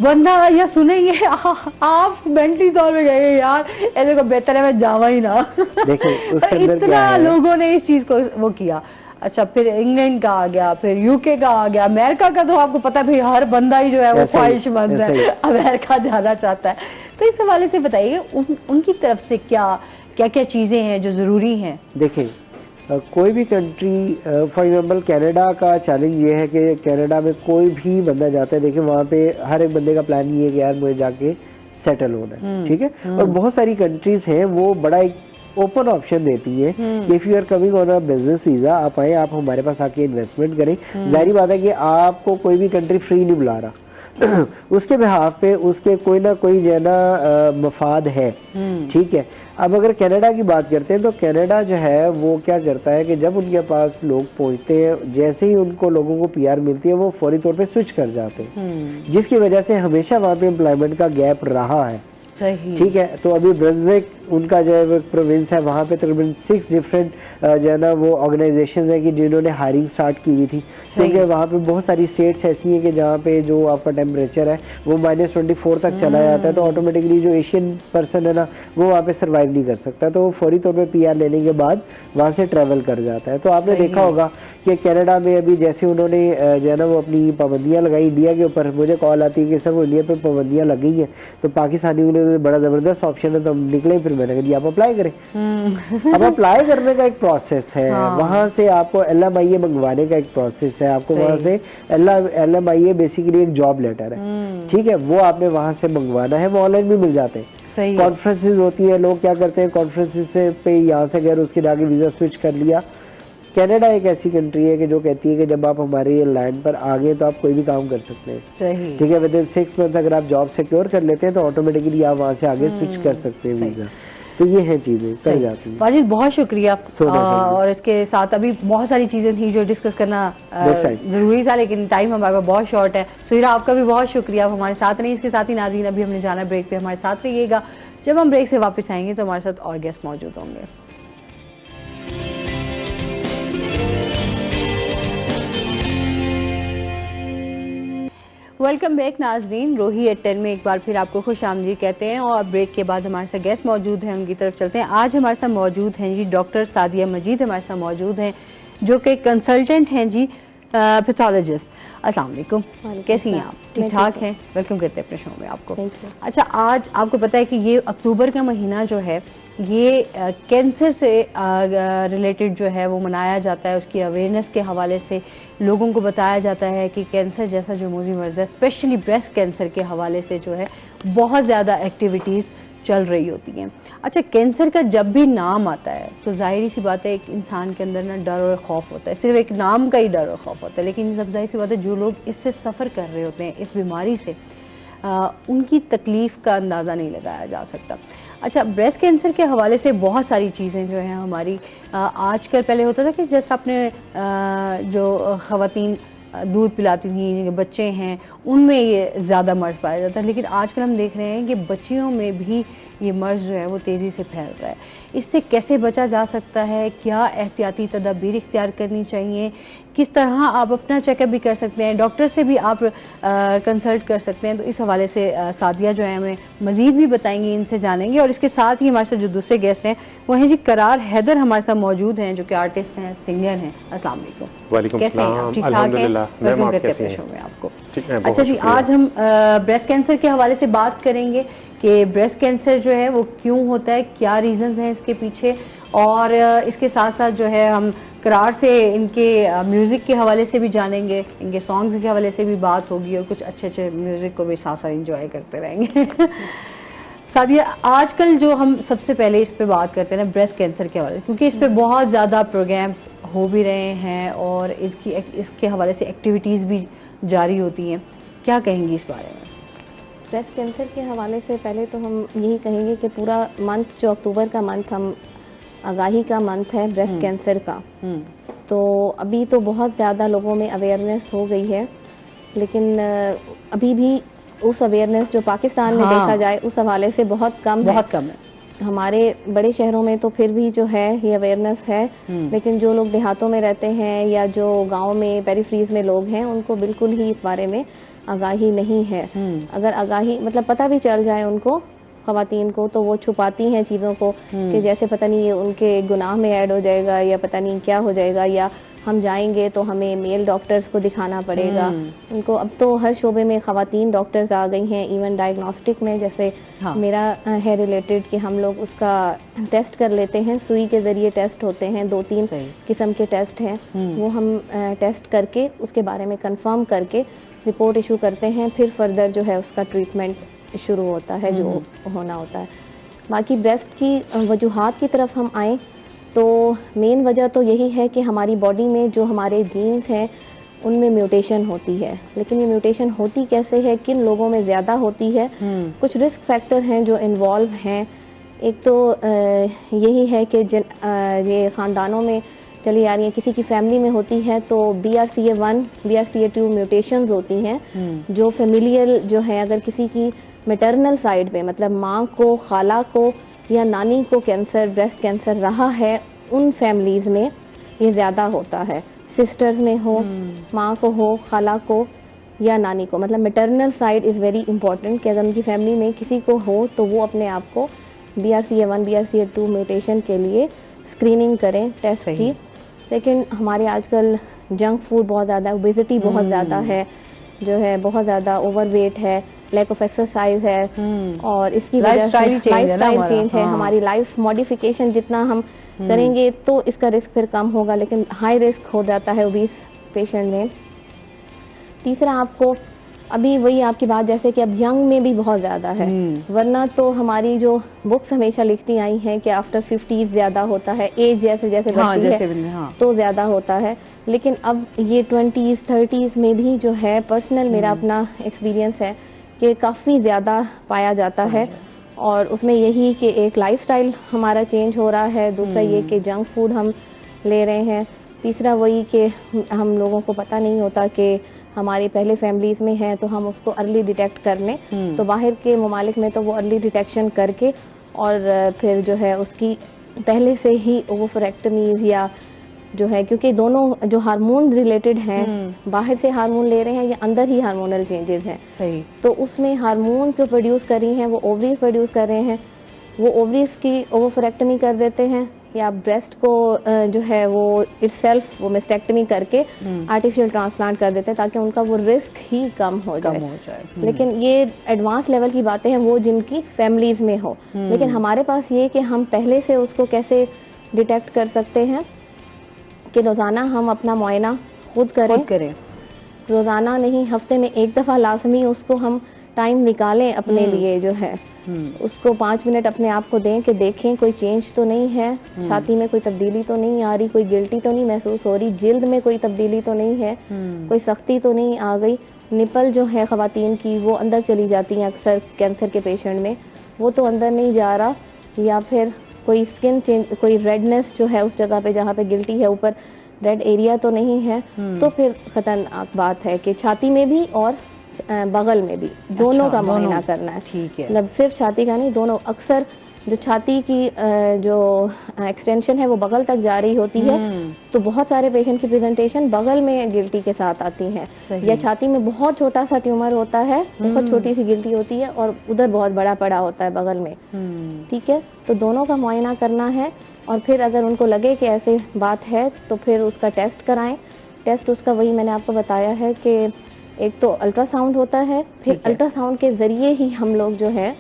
बंदा या सुनेंगे आप मेंटली तौर पे गए यार ऐसे को बेहतर है मैं जावा ही ना। देखिए उसके अंदर इतना क्या है? लोगों ने इस चीज को वो किया। अच्छा फिर इंग्लैंड का आ गया, फिर यूके का आ गया, अमेरिका का तो आपको पता है फिर हर बंदा ही जो है वो ख्वाहिशमंद है, अमेरिका जाना चाहता है। तो इस हवाले से बताइए उनकी तरफ से क्या क्या क्या चीजें हैं जो जरूरी हैं। देखिए कोई भी कंट्री, फॉर एग्जांपल कनाडा का चैलेंज ये है कि कनाडा में कोई भी बंदा जाता है, देखिए वहाँ पे हर एक बंदे का प्लान ये है कि यार मुझे जाके सेटल होना है, ठीक है। और बहुत सारी कंट्रीज हैं वो बड़ा एक ओपन ऑप्शन देती है कि if you are coming on a business visa, आप आए, आप हमारे पास आके इन्वेस्टमेंट करें। जाहिर बात है कि आपको कोई भी कंट्री फ्री नहीं बुला रहा उसके बिहाफ पे उसके कोई ना कोई जो है ना मफाद है, ठीक है। अब अगर कनाडा की बात करते हैं तो कनाडा जो है वो क्या करता है कि जब उनके पास लोग पहुंचते हैं, जैसे ही उनको लोगों को पीआर मिलती है वो फौरी तौर पे स्विच कर जाते हैं, जिसकी वजह से हमेशा वहाँ पे एम्प्लॉयमेंट का गैप रहा है, ठीक है। तो अभी ब्रंसविक उनका जो है प्रोविंस है, वहाँ पे तकरीबन 6 डिफरेंट जो है ना वो ऑर्गेनाइजेशन है कि जिन्होंने हायरिंग स्टार्ट की हुई थी, क्योंकि वहाँ पे बहुत सारी स्टेट्स ऐसी हैं कि जहाँ पे जो आपका टेम्परेचर है वो -24 तक चला जाता है, तो ऑटोमेटिकली जो एशियन पर्सन है ना वो वहाँ पे सर्वाइव नहीं कर सकता, तो वो फौरी तौर पे पीआर लेने के बाद वहाँ से ट्रेवल कर जाता है। तो आपने देखा होगा कि कनाडा में अभी जैसे उन्होंने जो है ना वो अपनी पाबंदियां लगाई इंडिया के ऊपर, मुझे कॉल आती है कि सर वो इंडिया पे पाबंदियां लग गई हैं, तो पाकिस्तानियों ने बड़ा जबरदस्त ऑप्शन है, तो हम निकले। फिर मैंने कहा आप अप्लाई करें। अब अप्लाई करने का एक प्रोसेस है, वहां से आपको LMIA मंगवाने का एक प्रोसेस है, आपको वहां से LMIA बेसिकली एक जॉब लेटर है, ठीक है, वो आपने वहां से मंगवाना है, वो ऑनलाइन भी मिल जाते हैं। कॉन्फ्रेंसेज होती है, लोग क्या करते हैं कॉन्फ्रेंसेज पे यहाँ से गए उसके आगे वीजा स्विच कर लिया। कनाडा एक ऐसी कंट्री है कि जो कहती है कि जब आप हमारे लैंड पर आ गए तो आप कोई भी काम कर सकते हैं, ठीक है। विद इन 6 मंथ अगर आप जॉब सिक्योर कर लेते हैं तो ऑटोमेटिकली आप वहां से आगे स्विच कर सकते हैं वीजा। तो ये है चीजें कर जाती हैं। वाजिद बहुत शुक्रिया। और इसके साथ अभी बहुत सारी चीजें थी जो डिस्कस करना जरूरी था, लेकिन टाइम हमारे पास बहुत शॉर्ट है। सुहिरा आपका भी बहुत शुक्रिया, आप हमारे साथ नहीं। इसके साथ ही नाज़रीन अभी हमने जाना ब्रेक पे, हमारे साथ रहिएगा। जब हम ब्रेक से वापस आएंगे तो हमारे साथ और गेस्ट मौजूद होंगे। वेलकम बैक नाजरीन, रोही एट 10 में एक बार फिर आपको खुश आमदीद कहते हैं। और ब्रेक के बाद हमारे साथ गेस्ट मौजूद हैं, उनकी तरफ चलते हैं। आज हमारे साथ मौजूद हैं जी डॉक्टर सादिया मजीद, हमारे साथ मौजूद हैं जो कि कंसल्टेंट हैं जी, पैथोलॉजिस्ट। अस्सलाम वालेकुम, कैसी हैं आप? ठीक ठाक हैं? वेलकम करते हैं अपने शो में आपको। अच्छा आज आपको पता है कि ये अक्टूबर का महीना जो है ये कैंसर से रिलेटेड जो है वो मनाया जाता है। उसकी अवेयरनेस के हवाले से लोगों को बताया जाता है कि कैंसर जैसा जो मौजी मर्ज है, स्पेशली ब्रेस्ट कैंसर के हवाले से जो है बहुत ज़्यादा एक्टिविटीज़ चल रही होती हैं। अच्छा कैंसर का जब भी नाम आता है तो जाहिर सी बात है एक इंसान के अंदर ना डर और खौफ होता है, सिर्फ एक नाम का ही डर और खौफ होता है। लेकिन सब जाहिर सी बात है जो लोग इससे सफ़र कर रहे होते हैं, इस बीमारी से, उनकी तकलीफ का अंदाज़ा नहीं लगाया जा सकता। अच्छा ब्रेस्ट कैंसर के हवाले से बहुत सारी चीज़ें जो हैं हमारी आजकल, पहले होता था कि जैसे आपने जो ख़वातीन दूध पिलाती थी, बच्चे हैं उनमें ये ज़्यादा मर्ज पाया जाता है, लेकिन आजकल हम देख रहे हैं कि बच्चियों में भी ये मर्ज जो है वो तेज़ी से फैल रहा है। इससे कैसे बचा जा सकता है, क्या एहतियाती तदाबीर इख्तियार करनी चाहिए, किस तरह आप अपना चेकअप भी कर सकते हैं, डॉक्टर से भी आप कंसल्ट कर सकते हैं। तो इस हवाले से सादिया जो है हमें मज़ीद भी बताएंगी, इनसे जानेंगे। और इसके साथ ही हमारे साथ जो दूसरे गेस्ट हैं वो हैं जी करार हैदर, हमारे साथ मौजूद हैं जो कि आर्टिस्ट हैं, सिंगर हैं। अस्सलाम वालेकुम। वालेकुम कैसे हैं आप? ठीक ठाक हैं? वेलकम करते हैं शो में आप। आपको। ठीक है, अच्छा बहुत जी, शुक्रिया। आज हम ब्रेस्ट कैंसर के हवाले से बात करेंगे कि ब्रेस्ट कैंसर जो है वो क्यों होता है, क्या रीजंस हैं इसके पीछे, और इसके साथ साथ जो है हम करार से इनके म्यूजिक के हवाले से भी जानेंगे, इनके सॉन्ग्स के हवाले से भी बात होगी और कुछ अच्छे अच्छे म्यूजिक को भी साथ साथ इंजॉय करते रहेंगे। सादिया, आजकल जो हम सबसे पहले इस पे बात करते हैं ना ब्रेस्ट कैंसर के हवाले से, क्योंकि इस पे बहुत ज़्यादा प्रोग्राम्स हो भी रहे हैं और इसके हवाले से एक्टिविटीज़ भी जारी होती हैं, क्या कहेंगी इस बारे में? ब्रेस्ट कैंसर के हवाले से पहले तो हम यही कहेंगे कि पूरा मंथ जो अक्टूबर का मंथ हम आगाही का मंथ है ब्रेस्ट कैंसर का, तो अभी तो बहुत ज़्यादा लोगों में अवेयरनेस हो गई है, लेकिन अभी भी उस अवेयरनेस जो पाकिस्तान में देखा जाए उस हवाले से बहुत कम है। हमारे बड़े शहरों में तो फिर भी जो है ये अवेयरनेस है, लेकिन जो लोग देहातों में रहते हैं या जो गांव में पेरिफ्रीज में लोग हैं उनको बिल्कुल ही इस बारे में आगाही नहीं है। अगर आगाही मतलब पता भी चल जाए उनको, ख़वातीन को, तो वो छुपाती हैं चीज़ों को कि जैसे पता नहीं ये उनके गुनाह में ऐड हो जाएगा या पता नहीं क्या हो जाएगा, या हम जाएंगे तो हमें मेल डॉक्टर्स को दिखाना पड़ेगा उनको। अब तो हर शोबे में ख़वातीन डॉक्टर्स आ गई हैं, इवन डायग्नोस्टिक में, जैसे मेरा है रिलेटेड कि हम लोग उसका टेस्ट कर लेते हैं, सुई के ज़रिए टेस्ट होते हैं, 2-3 किस्म के टेस्ट हैं, वो हम टेस्ट करके उसके बारे में कंफर्म करके रिपोर्ट इशू करते हैं, फिर फर्दर जो है उसका ट्रीटमेंट शुरू होता है जो होना होता है। बाकी ब्रेस्ट की वजूहात की तरफ हम आएँ तो मेन वजह तो यही है कि हमारी बॉडी में जो हमारे जीन्स हैं उनमें म्यूटेशन होती है, लेकिन ये म्यूटेशन होती कैसे है, किन लोगों में ज़्यादा होती है, कुछ रिस्क फैक्टर हैं जो इन्वॉल्व हैं। एक तो यही है कि ये ख़ानदानों में चली आ रही है, किसी की फैमिली में होती है तो BRCA1 BRCA2 म्यूटेशंस होती हैं जो फेमिलियल जो है, अगर किसी की मैटरनल साइड पे मतलब माँ को, खाला को या नानी को कैंसर, ब्रेस्ट कैंसर रहा है, उन फैमिलीज़ में ये ज़्यादा होता है। सिस्टर्स में हो, माँ को हो, खाला को या नानी को, मतलब maternal side is very important कि अगर उनकी फैमिली में किसी को हो तो वो अपने आप को BRCA1 BRCA2 म्यूटेशन के लिए स्क्रीनिंग करें टेस्ट की। लेकिन हमारे आजकल जंक फूड बहुत ज़्यादा, ओबेसिटी बहुत ज़्यादा है, जो है बहुत ज़्यादा ओवरवेट है, लैक ऑफ एक्सरसाइज है, और इसकी वजह से लाइफस्टाइल चेंज है, हमारी लाइफ मॉडिफिकेशन जितना हम करेंगे तो इसका रिस्क फिर कम होगा, लेकिन हाई रिस्क हो जाता है ओबीस पेशेंट में। तीसरा, आपको अभी वही आपकी बात जैसे कि अब यंग में भी बहुत ज़्यादा है, वरना तो हमारी जो बुक्स हमेशा लिखती आई हैं कि आफ्टर 50s ज़्यादा होता है, एज जैसे जैसे बढ़ती है तो ज़्यादा होता है, लेकिन अब ये 20s 30s में भी जो है, पर्सनल मेरा अपना एक्सपीरियंस है कि काफ़ी ज़्यादा पाया जाता है। और उसमें यही कि एक लाइफस्टाइल हमारा चेंज हो रहा है, दूसरा ये कि जंक फूड हम ले रहे हैं, तीसरा वही कि हम लोगों को पता नहीं होता कि हमारी पहले फैमिलीज़ में है तो हम उसको अर्ली डिटेक्ट कर लें, तो बाहर के ममालिक में तो वो अर्ली डिटेक्शन करके और फिर जो है उसकी पहले से ही ओवरएक्टमीज या जो है, क्योंकि दोनों जो हार्मोन रिलेटेड हैं, बाहर से हार्मोन ले रहे हैं या अंदर ही हार्मोनल चेंजेस हैं, सही, तो उसमें हार्मोन जो प्रोड्यूस कर रही हैं वो ओवरीज प्रोड्यूस कर रहे हैं, वो ओवरीज की ओवरएक्टमी कर देते हैं या ब्रेस्ट को जो है वो इटसेल्फ वो मेस्टेक्टमी करके आर्टिफिशियल ट्रांसप्लांट कर देते हैं ताकि उनका वो रिस्क ही कम हो जाए। लेकिन ये एडवांस लेवल की बातें हैं वो जिनकी फैमिलीज में हो, लेकिन हमारे पास ये कि हम पहले से उसको कैसे डिटेक्ट कर सकते हैं कि रोज़ाना हम अपना मुआयना खुद करें, रोज़ाना नहीं, हफ्ते में एक दफ़ा लाजमी उसको हम टाइम निकालें अपने लिए, जो है उसको 5 मिनट अपने आप को दें कि देखें कोई चेंज तो नहीं है, छाती में कोई तब्दीली तो नहीं आ रही, कोई गिल्टी तो नहीं महसूस हो रही, जिल्द में कोई तब्दीली तो नहीं है, कोई सख्ती तो नहीं आ गई, निपल जो है ख़वातीन की वो अंदर चली जाती हैं अक्सर कैंसर के पेशेंट में, वो तो अंदर नहीं जा रहा, या फिर कोई स्किन चेंज, कोई रेडनेस जो है उस जगह पे जहाँ पे गिल्टी है ऊपर रेड एरिया तो नहीं है, तो फिर खतरनाक बात है कि छाती में भी और बगल में भी दोनों का मुआयना करना है। ठीक है, मतलब सिर्फ छाती का नहीं, दोनों। अक्सर जो छाती की जो एक्सटेंशन है वो बगल तक जा रही होती है, तो बहुत सारे पेशेंट की प्रेजेंटेशन बगल में गिल्टी के साथ आती हैं, या छाती में बहुत छोटा सा ट्यूमर होता है, बहुत छोटी सी गिल्टी होती है और उधर बहुत बड़ा पड़ा होता है बगल में। ठीक है, तो दोनों का मुआयना करना है और फिर अगर उनको लगे कि ऐसे बात है तो फिर उसका टेस्ट कराएं। टेस्ट उसका वही मैंने आपको बताया है कि एक तो अल्ट्रासाउंड होता है, फिर ठीक है। अल्ट्रासाउंड के जरिए ही हम लोग जो है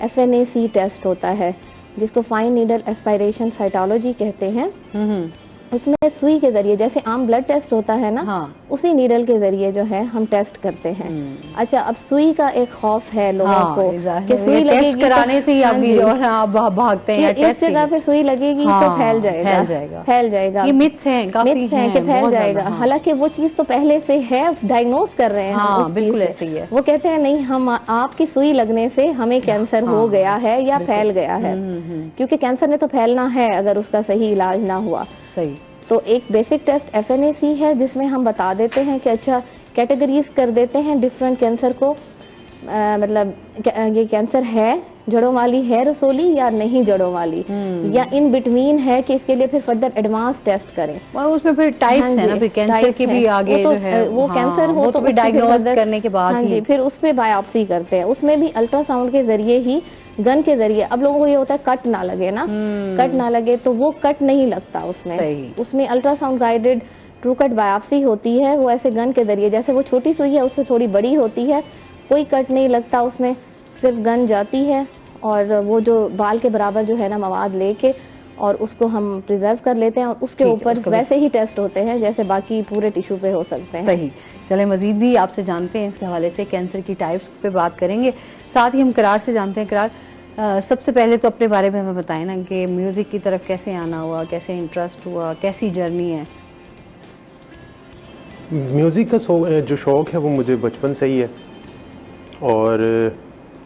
FNAC टेस्ट होता है, जिसको फाइन नीडल एस्पायरेशन साइटोलॉजी कहते हैं। हम्म। उसमें सुई के जरिए, जैसे आम ब्लड टेस्ट होता है ना, हाँ। उसी नीडल के जरिए जो है हम टेस्ट करते हैं। अच्छा, अब सुई का एक खौफ है लोगों हाँ, को एग्जैक्टली। कि सुई ये लगेगी टेस्ट कराने से ही हाँ अभी जी, जो है ना आप भागते हैं या कि इस टेस्ट जगह पे सुई लगेगी तो फैल जाएगा, फैल जाएगा। फैल जाएगा। ये मिथ्स हैं, काफी मिथ्स हैं कि फैल बहुत जाएगा, ज्यादा, हाँ। हालांकि वो चीज तो पहले से है, डायग्नोज कर रहे हैं हाँ, हम उस चीज बिल्कुल से। ऐसे ही है। वो कहते हैं नहीं, हम आपकी सुई लगने से हमें कैंसर हो हाँ, गया है या बिल्कुल। फैल गया है, क्योंकि कैंसर ने तो फैलना है अगर उसका सही इलाज ना हुआ। सही। तो एक बेसिक टेस्ट FNAC है, जिसमें हम बता देते हैं कि अच्छा, कैटेगरीज कर देते हैं डिफरेंट कैंसर को, मतलब ये कैंसर है, जड़ों वाली है रसोली या नहीं जड़ों वाली, या इन बिटवीन है कि इसके लिए फिर फर्दर एडवांस टेस्ट करें। और उसमें फिर टाइप्स हाँ है ना, जी, फिर कैंसर types के हैं। भी आगे वो जो है वो हाँ, कैंसर हो वो तो भी उसकी फिर डायग्नोज further- करने के बाद हाँ ही। जी, फिर उस पे बायोप्सी करते हैं, उसमें भी अल्ट्रासाउंड के जरिए ही, गन के जरिए। अब लोगों को ये होता है कट ना लगे ना, कट ना लगे, तो वो कट नहीं लगता उसमें। सही। उसमें ultrasound guided true cut biopsy होती है, वो ऐसे गन के जरिए, जैसे वो छोटी सुई है उससे थोड़ी बड़ी होती है, कोई कट नहीं लगता उसमें, सिर्फ गन जाती है और वो जो बाल के बराबर जो है ना मवाद लेके और उसको हम प्रिजर्व कर लेते हैं, और उसके ठीक है, ऊपर उसके बाद- वैसे ही टेस्ट होते हैं जैसे बाकी पूरे टिश्यू पे हो सकते हैं। सही। चले मजीद भी आपसे जानते हैं इसके हवाले से, कैंसर की टाइप्स पे बात करेंगे, साथ ही हम करार से जानते हैं। करार, सबसे पहले तो अपने बारे में हमें बताएं ना कि म्यूजिक की तरफ कैसे आना हुआ, कैसे इंटरेस्ट हुआ, कैसी जर्नी है? म्यूज़िक का जो शौक़ है वो मुझे बचपन से ही है, और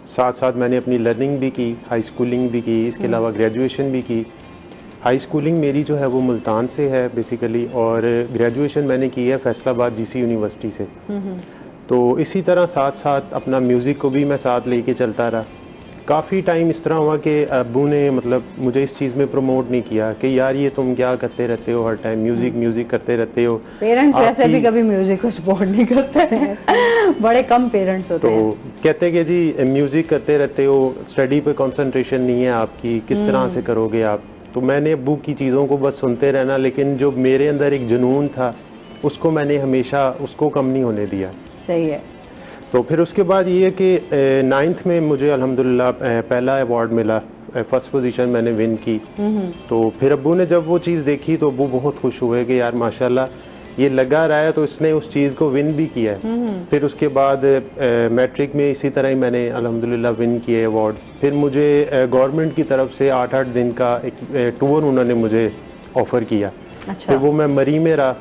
साथ साथ मैंने अपनी लर्निंग भी की, हाई स्कूलिंग भी की, इसके अलावा ग्रेजुएशन भी की। हाई स्कूलिंग मेरी जो है वो मुल्तान से है बेसिकली, और ग्रेजुएशन मैंने की है फैसलाबाद GC यूनिवर्सिटी से। तो इसी तरह साथ साथ अपना म्यूज़िक को भी मैं साथ लेके चलता रहा। काफ़ी टाइम इस तरह हुआ कि अब्बू ने मतलब मुझे इस चीज़ में प्रमोट नहीं किया कि यार ये तुम क्या करते रहते हो, हर टाइम म्यूज़िक म्यूज़िक करते रहते हो। पेरेंट्स वैसे भी कभी म्यूजिक को सपोर्ट नहीं करते हैं बड़े कम पेरेंट्स होते तो हैं। कहते कि जी म्यूज़िक करते रहते हो, स्टडी पे कंसंट्रेशन नहीं है आपकी, किस तरह से करोगे आप। तो मैंने अब्बू की चीज़ों को बस सुनते रहना, लेकिन जो मेरे अंदर एक जुनून था उसको मैंने हमेशा उसको कम नहीं होने दिया। सही है। तो फिर उसके बाद ये कि 9th में मुझे अल्हम्दुलिल्लाह पहला अवार्ड मिला, फर्स्ट पोजीशन मैंने विन की। तो फिर अब्बू ने जब वो चीज़ देखी तो अब्बू बहुत खुश हुए कि यार माशाल्लाह ये लगा रहा है, तो इसने उस चीज़ को विन भी किया है। फिर उसके बाद मैट्रिक में इसी तरह ही मैंने अल्हम्दुलिल्लाह विन किए अवार्ड। फिर मुझे गवर्नमेंट की तरफ से 8-8 दिन का एक टूर उन्होंने मुझे ऑफ़र किया। अच्छा। फिर वो मैं मरी में रहा।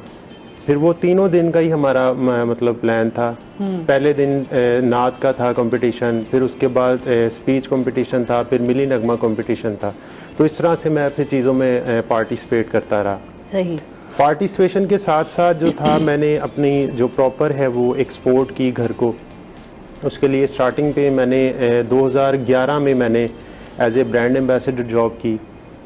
फिर वो 3 दिन का ही हमारा मतलब प्लान था। पहले दिन नात का था कंपटीशन, फिर उसके बाद स्पीच कंपटीशन था, फिर मिली नगमा कंपटीशन था। तो इस तरह से मैं फिर चीज़ों में पार्टिसिपेट करता रहा। सही। पार्टिसिपेशन के साथ साथ जो था मैंने अपनी जो प्रॉपर है वो एक्सपोर्ट की घर को। उसके लिए स्टार्टिंग पे मैंने 2011 में मैंने as a brand ambassador job की।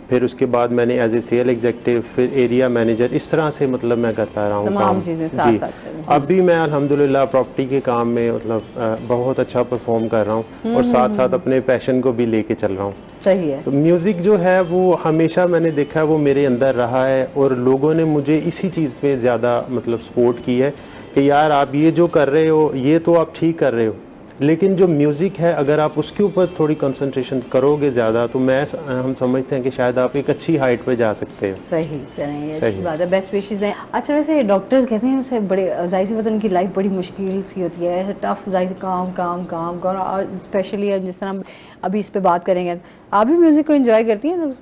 फिर उसके बाद मैंने एज ए सेल एग्जीक्यूटिव, फिर एरिया मैनेजर, इस तरह से मतलब मैं करता रहा हूँ तमाम काम। चीजें साथ जी। साथ चलें। अब भी मैं अल्हम्दुलिल्लाह प्रॉपर्टी के काम में मतलब बहुत अच्छा परफॉर्म कर रहा हूँ, और साथ साथ अपने पैशन को भी लेके चल रहा हूँ। सही है। तो म्यूज़िक जो है वो हमेशा मैंने देखा है वो मेरे अंदर रहा है, और लोगों ने मुझे इसी चीज़ पे ज़्यादा मतलब सपोर्ट की है कि यार आप ये जो कर रहे हो ये तो आप ठीक कर रहे हो, लेकिन जो म्यूज़िक है अगर आप उसके ऊपर थोड़ी कंसंट्रेशन करोगे ज़्यादा तो हम समझते हैं कि शायद आप एक अच्छी हाइट पे जा सकते हो। सही। चलें, ये सही अच्छी है। बात है, बेस्ट विशेस हैं। अच्छा, वैसे डॉक्टर्स कहते हैं ऐसे बड़े जाहिर सी बात है उनकी लाइफ बड़ी मुश्किल सी होती है, ऐसे टफ जाहिर काम काम काम काम, और स्पेशली जिस तरह हम अभी इस पे बात करेंगे, आप भी म्यूजिक को एंजॉय करती हैं?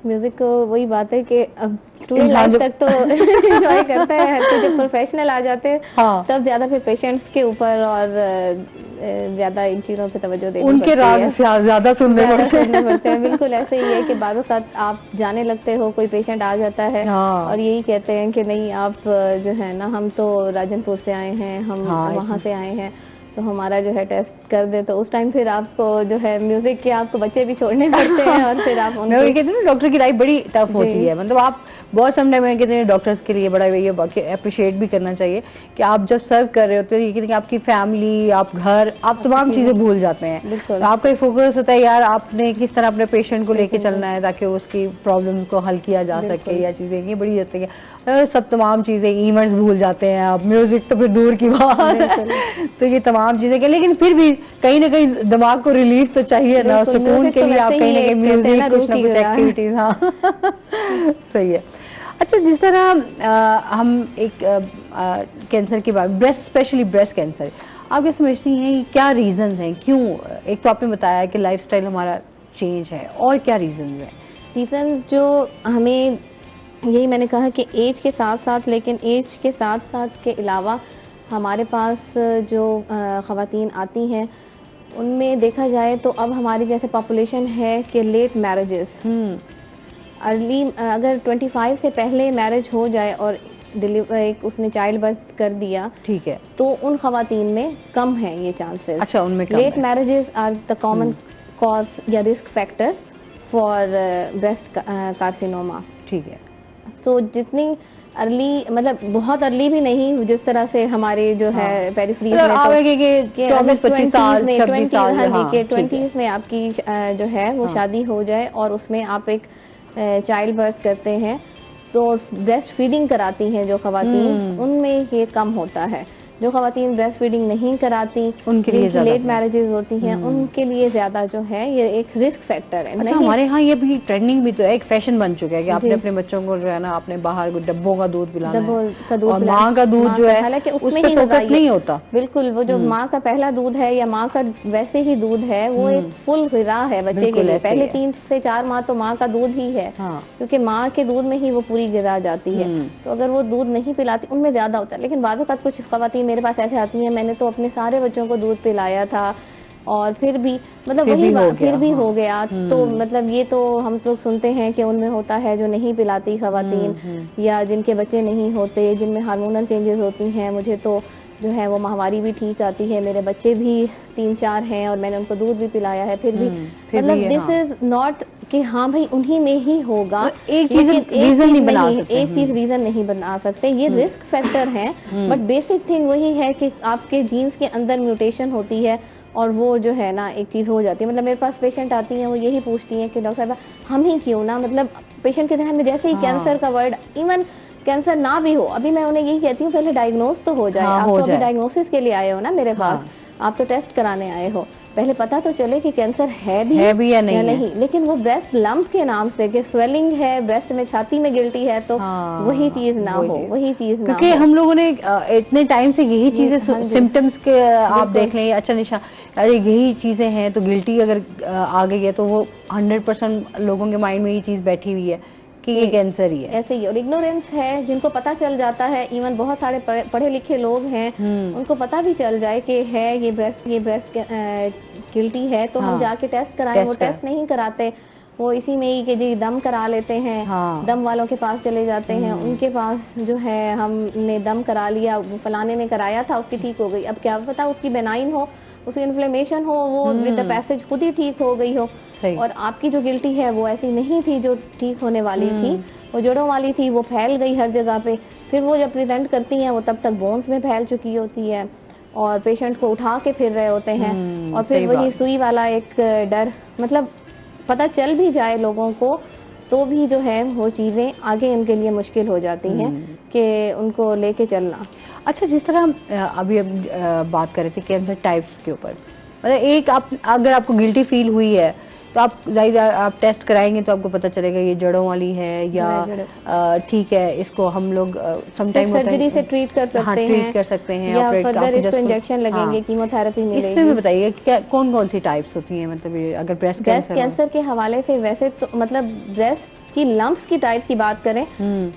म्यूजिक को वही बात है कि अब स्टूडेंट लाइफ तक तो एंजॉय करता है हर कोई, जब प्रोफेशनल आ जाते हैं हाँ। तब ज्यादा फिर पेशेंट्स के ऊपर और ज्यादा इन चीजों पे तवज्जो देनी उनके पड़ती राग है। ज्यादा सुनने ज्यादा पड़ते सुनने हैं। पड़ते हैं। बिल्कुल ऐसे ही है कि बाद साथ आप जाने लगते हो, कोई पेशेंट आ जाता है हाँ। और यही कहते हैं कि नहीं आप जो है ना, हम तो राजनपुर से आए हैं, हम हाँ, वहाँ से आए हैं, तो हमारा जो है टेस्ट कर दे। तो उस टाइम फिर आपको जो है म्यूजिक के आपको बच्चे भी छोड़ने पड़ते हैं और फिर आप मैं वही कहती हूँ ना, डॉक्टर की लाइफ बड़ी टफ होती है। मतलब आप बहुत समटाइम में कहते हैं डॉक्टर्स के लिए बड़ा ये अप्रिशिएट भी करना चाहिए कि आप जब सर्व कर रहे होते हो, ये कहते हैं कि आपकी फैमिली, आप घर, आप तमाम चीजें भूल जाते हैं। बिल्कुल। तो आपका फोकस होता है यार आपने किस तरह अपने पेशेंट को लेके चलना है ताकि उसकी प्रॉब्लम को हल किया जा सके या चीजें, ये बड़ी होती है। सब तमाम चीजें, इवेंट्स भूल जाते हैं आप, म्यूजिक तो फिर दूर की बात है। तो ये तमाम चीजें के, लेकिन फिर भी कहीं ना कहीं दिमाग को रिलीफ तो चाहिए ना, बिल्कुल, सुकून म्यूजिक के तो लिए आप वैसे कहीं ना ही कहीं एक कहते हैं ना, म्यूजिक, कुछ ना रूह की कुछ गज़ा है। एक्टिविटीज। हाँ सही है। अच्छा, जिस तरह हम एक कैंसर की बात, ब्रेस्ट, स्पेशली ब्रेस्ट कैंसर, आप क्या समझती हैं क्या रीजंस हैं, क्यों? एक तो आपने बताया कि लाइफस्टाइल हमारा चेंज है, और क्या रीजंस हैं? रीजन जो हमें, यही मैंने कहा कि एज के साथ साथ, लेकिन एज के साथ साथ के अलावा हमारे पास जो ख़वातीन आती हैं उनमें देखा जाए तो अब हमारी जैसे पॉपुलेशन है कि लेट मैरिजेस, अर्ली, अगर 25 से पहले मैरिज हो जाए और डिलीवर एक उसने चाइल्ड बर्थ कर दिया, ठीक है। तो उन ख़वातीन में कम है ये चांसेस। अच्छा, उनमें कम लेट है। Marriages are the common cause या risk factor for breast carcinoma. ठीक है। सो जितनी अर्ली, मतलब बहुत अर्ली भी नहीं, जिस तरह से हमारे जो है पेरिफेरीज मतलब में आगे के 24-25 साल, 26 साल, हाँ जी, हाँ, के ठीक है। 20s में आपकी जो है वो हाँ। शादी हो जाए और उसमें आप एक चाइल्ड बर्थ करते हैं, तो ब्रेस्ट फीडिंग कराती हैं जो खवातीन, उनमें ये कम होता है। जो खवातीन ब्रेस्ट फीडिंग नहीं कराती, उनके लिए जिनकी ज्यादा लेट है। मैरिजेस होती हैं, उनके लिए ज्यादा जो है ये एक रिस्क फैक्टर है। अच्छा, नहीं, हमारे यहाँ ये भी ट्रेंडिंग भी तो है, एक फैशन बन चुका है कि आपने जी। अपने बच्चों को जो है ना, आपने बाहर को डब्बों का दूध पिलाना डब्बों है, का दूध और पिलाना, माँ का दूध माँ जो का, है हालांकि उस उसमें पे ही फोकस ग़िज़ाई- नहीं होता। बिल्कुल, वो जो माँ का पहला दूध है या माँ का वैसे ही दूध है, वो एक फुल ग़िज़ा है बच्चे के बिल्कुल लिए। ऐसे ही पहले है। 3 से 4 माह तो माँ का दूध ही है, हाँ। क्योंकि माँ के दूध में ही वो पूरी ग़िज़ा जाती है। तो अगर वो दूध नहीं पिलाती, उनमें ज्यादा होता है। लेकिन बाद वक़्त कुछ ख़वातीन मेरे पास ऐसे आती हैं, मैंने तो अपने सारे बच्चों को दूध पिलाया था और फिर भी, मतलब फिर वही भी हो बात, फिर गया, भी हाँ। हो गया। तो मतलब ये तो हम लोग सुनते हैं कि उनमें होता है जो नहीं पिलाती ख़वातीन, या जिनके बच्चे नहीं होते, जिनमें हार्मोनल चेंजेस होती हैं। मुझे तो जो है वो माहवारी भी ठीक आती है, मेरे बच्चे भी 3-4 हैं और मैंने उनको दूध भी पिलाया है, फिर भी फिर भी मतलब ये, दिस हाँ। इज नॉट कि हाँ भाई उन्हीं में ही होगा। और एक चीज़ लेकिन रीजन नहीं बना सकते। एक चीज रीजन नहीं बना सकते, ये रिस्क फैक्टर है। बट बेसिक थिंग वही है कि आपके जीन्स के अंदर म्यूटेशन होती है और वो जो है ना एक चीज हो जाती है। मतलब मेरे पास पेशेंट आती हैं, वो यही पूछती हैं कि डॉक्टर साहब हम ही क्यों ना, मतलब पेशेंट के ध्यान में जैसे ही हाँ। कैंसर का वर्ड, इवन कैंसर ना भी हो, अभी मैं उन्हें यही कहती हूँ पहले डायग्नोज तो हो जाए। हाँ, आप हो तो अभी जाए। डायग्नोसिस के लिए आए हो ना मेरे पास, आप तो टेस्ट कराने आए हो, पहले पता तो चले कि कैंसर है भी या नहीं है। लेकिन वो ब्रेस्ट लंप के नाम से कि स्वेलिंग है ब्रेस्ट में, छाती में गिल्टी है, तो हाँ, वही चीज ना वही हो, चीज़। वही चीज ना क्योंकि हो। हम लोगों ने इतने टाइम से यही चीजें, हाँ जी। सिम्टम्स के आप बिल्कुल। देख लें, अच्छा निशा, अरे यही चीजें हैं, तो गिल्टी अगर आ गई है तो वो 100% लोगों के माइंड में ये चीज बैठी हुई है कि ये कैंसर ही है। ऐसे ही, और इग्नोरेंस है, जिनको पता चल जाता है, इवन बहुत सारे पढ़े लिखे लोग हैं, उनको पता भी चल जाए कि है ये ब्रेस्ट गिल्टी है, तो हाँ। हम जाके टेस्ट कराएं, वो टेस्ट नहीं कराते, वो इसी में ही कि जी दम करा लेते हैं। हाँ। दम वालों के पास चले जाते हैं, उनके पास जो है हमने दम करा लिया, वो फलाने ने कराया था, उसकी ठीक हो गई। अब क्या पता उसकी बेनाइन हो, उसकी इन्फ्लेमेशन हो, वो विद द पैसेज खुद ही ठीक हो गई हो, सही। और आपकी जो गिल्टी है वो ऐसी नहीं थी जो ठीक होने वाली थी, वो जड़ों वाली थी, वो फैल गई हर जगह पे। फिर वो जब प्रेजेंट करती हैं, वो तब तक बोन्स में फैल चुकी होती है और पेशेंट को उठा के फिर रहे होते हैं। और फिर सही वही बात। सुई वाला एक डर, मतलब पता चल भी जाए लोगों को तो भी जो है वो चीज़ें आगे उनके लिए मुश्किल हो जाती हैं कि उनको लेके चलना। अच्छा, जिस तरह हम अभी बात कर रहे थे कैंसर टाइप्स के ऊपर, मतलब एक आप, अगर आपको गिल्टी फील हुई है तो आप जाहिर आप टेस्ट कराएंगे तो आपको पता चलेगा ये जड़ों वाली है या ठीक है, इसको हम लोग समटाइम सर्जरी से ट्रीट कर सकते हैं, ट्रीट कर सकते हैं, या ऑपरेट फर्दर इसको आपको इंजेक्शन लगेंगे, कीमोथेरेपी मिलेगी। इसमें भी बताइए क्या कौन कौन सी टाइप्स होती हैं, मतलब ये अगर ब्रेस्ट कैंसर के हवाले से वैसे तो मतलब ब्रेस्ट की लंप्स की टाइप्स की बात करें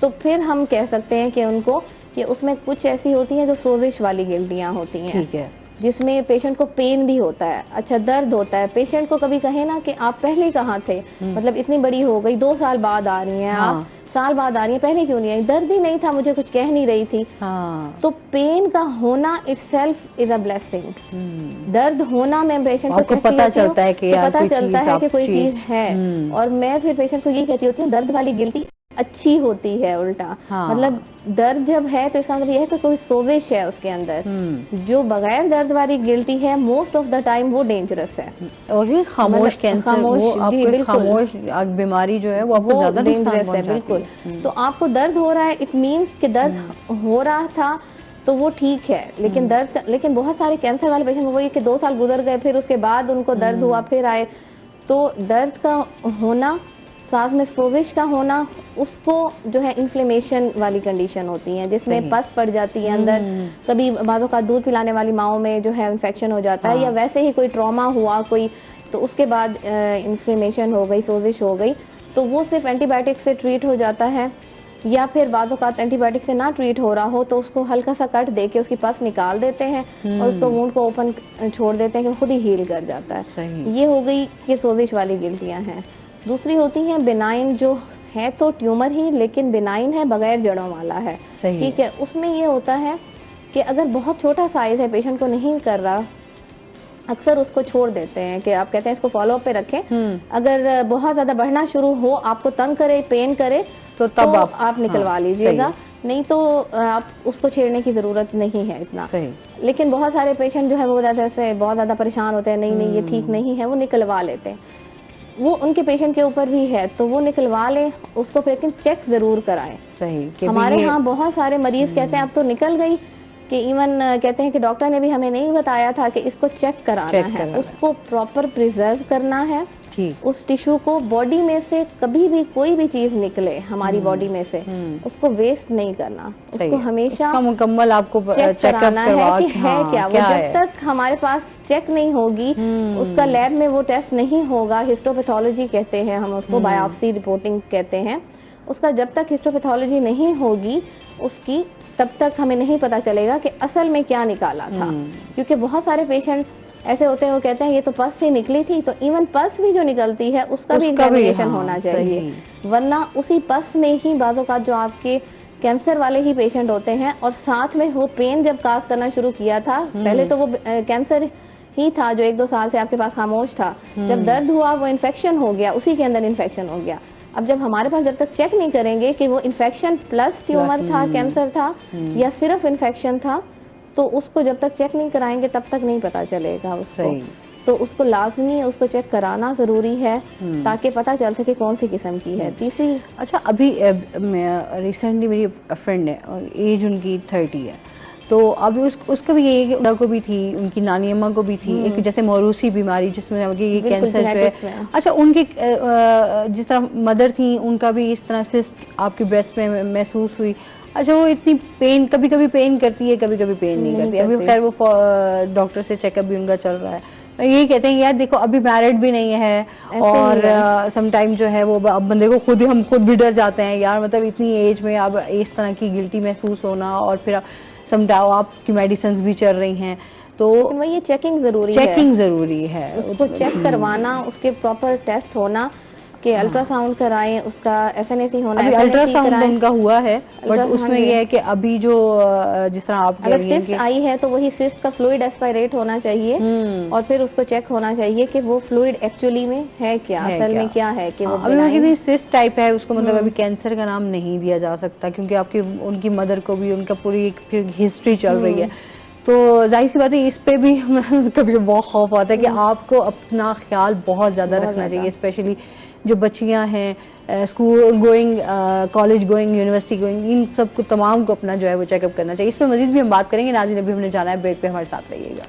तो फिर हम कह सकते हैं कि उनको, कि उसमें कुछ ऐसी होती हैं जो सोजिश वाली गिल्टियां होती हैं, ठीक है, जिसमें पेशेंट को पेन भी होता है, अच्छा दर्द होता है। पेशेंट को कभी कहे ना कि आप पहले कहाँ थे, मतलब इतनी बड़ी हो गई, 2 साल बाद आ रही हैं आप, साल बाद आ रही हैं, पहले क्यों नहीं आई? दर्द ही नहीं था, मुझे कुछ कह नहीं रही थी। तो पेन का होना इटसेल्फ इज अ ब्लेसिंग। दर्द होना में पेशेंट को पता चलता है कि पता चलता है कि कोई चीज है। और मैं फिर पेशेंट को यही कहती होती हूँ, दर्द वाली गिल्टी अच्छी होती है उल्टा। हाँ। मतलब दर्द जब है तो इसका मतलब ये है कि कोई सोजिश है उसके अंदर। जो बगैर दर्द वाली गिल्टी है मोस्ट ऑफ द टाइम वो डेंजरस है। और खामोश मतलब कैंसर, खामोश, वो जी, आपको बिल्कुल। खामोश बीमारी जो है वो आपको ज्यादा नुकसान डेंजरस है, पहुंचाती बिल्कुल। है। तो आपको दर्द हो रहा है, इट मीन्स कि दर्द हो रहा था तो वो ठीक है, लेकिन लेकिन बहुत सारे कैंसर वाले पेशेंट वो ये कि 2 साल गुजर गए, फिर उसके बाद उनको दर्द हुआ, फिर आए। तो दर्द का होना, सांस में सोजिश का होना, उसको जो है इन्फ्लेमेशन वाली कंडीशन होती है, जिसमें पस पड़ जाती है अंदर। कभी बातों का दूध पिलाने वाली माओं में जो है इन्फेक्शन हो जाता है, या वैसे ही कोई ट्रॉमा हुआ कोई, तो उसके बाद इन्फ्लेमेशन हो गई, सोजिश हो गई, तो वो सिर्फ एंटीबायोटिक से ट्रीट हो जाता है। या फिर बातों का एंटीबायोटिक से ना ट्रीट हो रहा हो तो उसको हल्का सा कट देके उसकी पस निकाल देते हैं और उसको वुंड को ओपन छोड़ देते हैं कि खुद ही हील कर जाता है। ये हो गई कि सोजिश वाली गिल्टियां हैं। दूसरी होती हैं बिनाइन, जो है तो ट्यूमर ही लेकिन बिनाइन है, बगैर जड़ों वाला है। ठीक है, उसमें ये होता है कि अगर बहुत छोटा साइज है, पेशेंट को नहीं कर रहा, अक्सर उसको छोड़ देते हैं कि आप कहते हैं इसको फॉलो अप पे रखें। अगर बहुत ज्यादा बढ़ना शुरू हो, आपको तंग करे, पेन करे, तो तब आप निकलवा लीजिएगा, नहीं तो आप उसको छेड़ने की जरूरत नहीं है इतना। लेकिन बहुत सारे पेशेंट जो है वो बहुत ज्यादा परेशान होते हैं, नहीं ये ठीक नहीं है, वो निकलवा लेते हैं। वो उनके पेशेंट के ऊपर भी है, तो वो निकलवा ले उसको, लेकिन चेक जरूर कराएं। सही। हमारे यहाँ बहुत सारे मरीज कहते हैं अब तो निकल गई, कि इवन कहते हैं कि डॉक्टर ने भी हमें नहीं बताया था कि इसको चेक कराना है, उसको प्रॉपर प्रिजर्व करना है। उस टिश्यू को बॉडी में से कभी भी कोई भी चीज निकले हमारी बॉडी में से, उसको वेस्ट नहीं करना, उसको हमेशा मुकम्मल आपको चेक कराना है कि है क्या वो। जब तक हमारे पास चेक नहीं होगी, उसका लैब में वो टेस्ट नहीं होगा, हिस्टोपैथोलॉजी कहते हैं हम उसको, बायोप्सी रिपोर्टिंग कहते हैं, उसका जब तक हिस्टोपैथोलॉजी नहीं होगी उसकी, तब तक हमें नहीं पता चलेगा कि असल में क्या निकाला था। क्योंकि बहुत सारे पेशेंट ऐसे होते हैं, वो कहते हैं ये तो पस से निकली थी, तो इवन पस भी जो निकलती है उसका भी एग्जामिनेशन होना चाहिए, वरना उसी पस में ही बातों का जो आपके कैंसर वाले ही पेशेंट होते हैं, और साथ में वो पेन जब काज करना शुरू किया था, पहले तो वो कैंसर ही था जो 1-2 साल से आपके पास खामोश था, जब दर्द हुआ वो इन्फेक्शन हो गया, उसी के अंदर इन्फेक्शन हो गया। अब जब हमारे पास जब तक चेक नहीं करेंगे कि वो इन्फेक्शन प्लस ट्यूमर था, कैंसर था, या सिर्फ इन्फेक्शन था, तो उसको जब तक चेक नहीं कराएंगे तब तक नहीं पता चलेगा उसको। तो उसको लाजमी उसको चेक कराना जरूरी है, ताकि पता चल सके कौन सी किस्म की है। तीसरी, अच्छा, अभी रिसेंटली मेरी फ्रेंड है, एज उनकी 30 है, तो अभी उसको भी ये उनको भी थी, उनकी नानी अम्मा को भी थी, एक जैसे मौरूसी बीमारी जिसमें ये कैंसर जो है। अच्छा, उनके जिस तरह मदर थी उनका भी इस तरह सिस्ट आपकी ब्रेस्ट में महसूस हुई। अच्छा, वो इतनी पेन, कभी कभी पेन करती है, कभी कभी पेन नहीं करती। अभी खैर वो डॉक्टर से चेकअप भी उनका चल रहा है। यही कहते हैं यार देखो अभी मैरिड भी नहीं है, और समटाइम जो है वो अब बंदे को हम खुद भी डर जाते हैं यार, मतलब इतनी एज में अब इस तरह की गिल्टी महसूस होना, और फिर समझाओ आपकी मेडिसिन भी चल रही हैं, तो वो ये चेकिंग जरूरी है, उसको चेक करवाना, उसके प्रॉपर टेस्ट होना, कि अल्ट्रासाउंड कराएं, उसका FNAC होना है। अल्ट्रासाउंड उनका हुआ है, बट उसमें ये है कि अभी जो जिस तरह आप अगर सिस्ट आई है तो वही सिस्ट का फ्लूइड एस्पायरेट होना चाहिए, और फिर उसको चेक होना चाहिए कि वो फ्लूइड एक्चुअली में है क्या, असल में क्या है, कि वो अभी सिस्ट टाइप है, उसको मतलब अभी कैंसर का नाम नहीं दिया जा सकता, क्योंकि आपकी उनकी मदर को भी उनका पूरी फिर हिस्ट्री चल रही है। तो जाहिर सी बात है, इस पे भी कभी बहुत खौफ आता है कि आपको अपना ख्याल बहुत ज्यादा रखना चाहिए, स्पेशली जो बच्चियां हैं school going, college going, university going, इन सब को तमाम को अपना जो है वो चेकअप करना चाहिए। इस पर मजीद भी हम बात करेंगे। नाज़रीन, अभी हमने जाना है ब्रेक पे, हमारे साथ रहिएगा।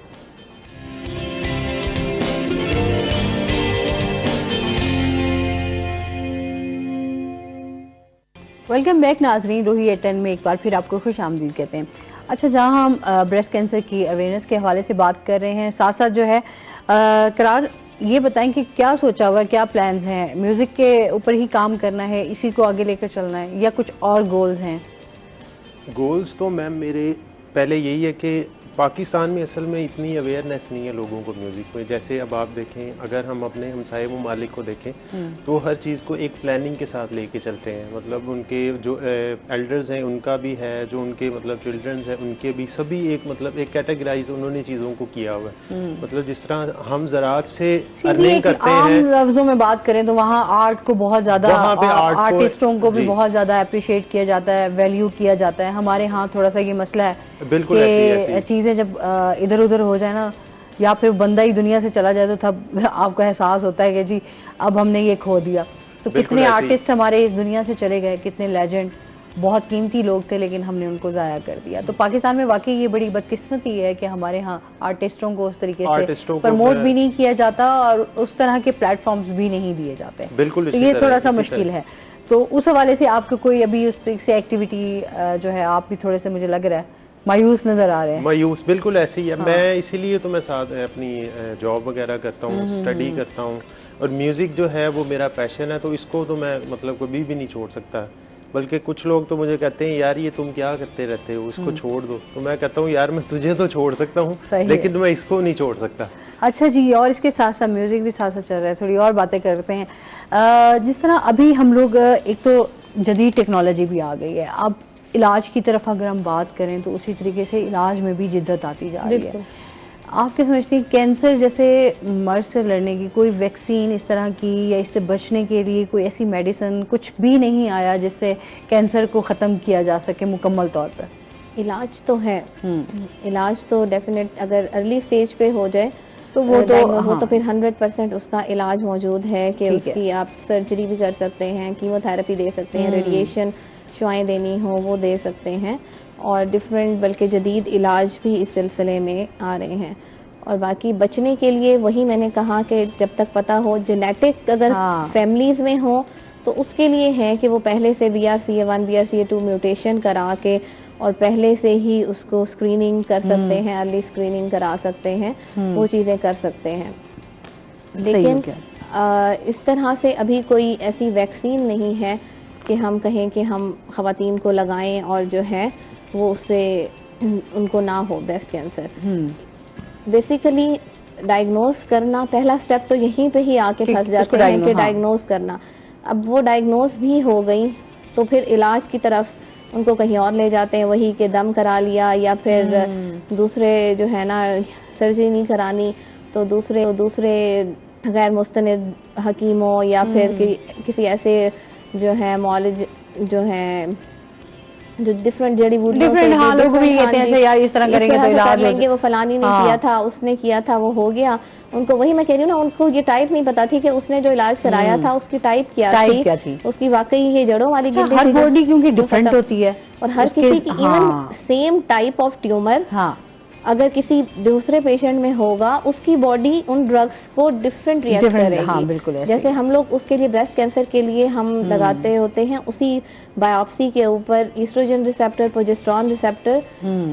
वेलकम बैक नाज़रीन, रोही 10 में एक बार फिर आपको खुश आमदीद कहते हैं। अच्छा, जहां हम ब्रेस्ट कैंसर की अवेयरनेस के हवाले से बात कर रहे हैं, साथ साथ जो है करार ये बताएं कि क्या सोचा हुआ है, क्या प्लान्स हैं, म्यूजिक के ऊपर ही काम करना है, इसी को आगे लेकर चलना है, या कुछ और गोल्स हैं? गोल्स तो मैम मेरे पहले यही है कि पाकिस्तान में असल में इतनी अवेयरनेस नहीं है लोगों को म्यूज़िक में। जैसे अब आप देखें, अगर हम अपने हमसाये ममालिक को देखें तो हर चीज़ को एक प्लानिंग के साथ लेके चलते हैं। मतलब उनके जो एल्डर्स हैं उनका भी है, जो उनके मतलब चिल्ड्रंस हैं उनके भी, सभी एक मतलब एक कैटेगराइज उन्होंने चीज़ों को किया हुआ है। मतलब जिस तरह हम ज़राअत से अर्निंग करते हैं, आम लफ्जों में बात करें तो वहाँ आर्ट को बहुत ज्यादा, वहाँ पे आर्ट को- आर्टिस्टों को भी जी। बहुत ज्यादा अप्रिशिएट किया जाता है, वैल्यू किया जाता है। हमारे यहाँ थोड़ा सा ये मसला है बिल्कुल ऐसे कि ही। चीजें जब इधर उधर हो जाए ना, या फिर बंदा ही दुनिया से चला जाए, तो तब आपको एहसास होता है कि जी अब हमने ये खो दिया। तो बिल्कुल कितने ऐसे ही। आर्टिस्ट हमारे इस दुनिया से चले गए, कितने लेजेंड, बहुत कीमती लोग थे, लेकिन हमने उनको जाया कर दिया। तो पाकिस्तान में वाकई ये बड़ी बदकिस्मती है कि हमारे यहाँ आर्टिस्टों को उस तरीके आर्टिस्टों से को प्रमोट भी नहीं किया जाता और उस तरह के प्लेटफॉर्म्स भी नहीं दिए जाते। बिल्कुल तो इसी ये तरह- थोड़ा सा इसी मुश्किल तरह। है। तो उस हवाले से आपको कोई अभी उस तरीके से एक्टिविटी जो है, आप भी थोड़े से मुझे लग रहा है मायूस नजर आ रहे हैं। मायूस बिल्कुल ऐसे ही है। हाँ। मैं इसीलिए तो मैं साथ अपनी जॉब वगैरह करता हूँ, स्टडी करता हूँ, और म्यूज़िक जो है वो मेरा पैशन है, तो इसको तो मैं मतलब कभी भी नहीं छोड़ सकता। बल्कि कुछ लोग तो मुझे कहते हैं यार ये तुम क्या करते रहते हो, इसको छोड़ दो। तो मैं कहता हूँ यार मैं तुझे तो छोड़ सकता हूँ, सही है। लेकिन मैं इसको नहीं छोड़ सकता। अच्छा जी, और इसके साथ साथ म्यूजिक भी साथ साथ चल रहा है, थोड़ी और बातें करते हैं। जिस तरह अभी हम लोग, एक तो जदीद टेक्नोलॉजी भी आ गई है, अब इलाज की तरफ अगर हम बात करें तो उसी तरीके से इलाज में भी जिद्दत आती जा रही है। आप क्या समझते हैं, कैंसर जैसे मर्ज से लड़ने की कोई वैक्सीन इस तरह की, या इससे बचने के लिए कोई ऐसी मेडिसिन कुछ भी नहीं आया जिससे कैंसर को ख़त्म किया जा सके मुकम्मल तौर पर? इलाज तो है, इलाज तो डेफिनेट, अगर अर्ली स्टेज पे हो जाए तो वो तो diagnose हो हाँ। तो फिर 100% उसका इलाज मौजूद है कि ठीक है। उसकी आप सर्जरी भी कर सकते हैं, कीमोथेरेपी दे सकते हैं, रेडिएशन शुआएं देनी हो वो दे सकते हैं, और डिफरेंट बल्कि जदीद इलाज भी इस सिलसिले में आ रहे हैं। और बाकी बचने के लिए वही मैंने कहा कि जब तक पता हो, जेनेटिक अगर हाँ। फैमिलीज में हो तो उसके लिए है कि वो पहले से BRCA1 BRCA2 म्यूटेशन करा के और पहले से ही उसको स्क्रीनिंग कर सकते हैं, अर्ली स्क्रीनिंग करा सकते हैं, वो चीज़ें कर सकते हैं। लेकिन इस तरह से अभी कोई ऐसी वैक्सीन नहीं है कि हम कहें कि हम ख़वातीन को लगाएं और जो है वो उससे उनको ना हो ब्रेस्ट कैंसर। बेसिकली डायग्नोज करना, पहला स्टेप तो यहीं पे ही आके कि फंस उसको जाते हैं कि हाँ। डायग्नोज करना। अब वो डायग्नोज भी हो गई तो फिर इलाज की तरफ उनको कहीं और ले जाते हैं, वही के दम करा लिया, या फिर दूसरे जो है ना सर्जरी नहीं करानी तो दूसरे गैर मुस्तनिद हकीमों या फिर किसी ऐसे जो है मौलिज जो है जो डिफरेंट जड़ी बूटियों से हाँ, लोग भी कहते हैं अच्छा यार इस तरह करेंगे तो इलाज कर लेंगे, वो फलानी ने हाँ। किया था, उसने किया था, वो हो गया। उनको वही मैं कह रही हूँ ना, उनको ये टाइप नहीं पता थी कि उसने जो इलाज कराया था उसकी टाइप क्या थी, उसकी वाकई ये जड़ों वाली गिल्टी हर थी। बॉडी क्योंकि डिफरेंट होती है और हर किसी की even same type of tumour अगर किसी दूसरे पेशेंट में होगा, उसकी बॉडी उन ड्रग्स को डिफरेंट रिएक्ट करेगी। हाँ, बिल्कुल ऐसे जैसे हम लोग उसके लिए ब्रेस्ट कैंसर के लिए हम लगाते होते हैं, उसी बायोप्सी के ऊपर ईस्ट्रोजन रिसेप्टर, प्रोजेस्टेरॉन रिसेप्टर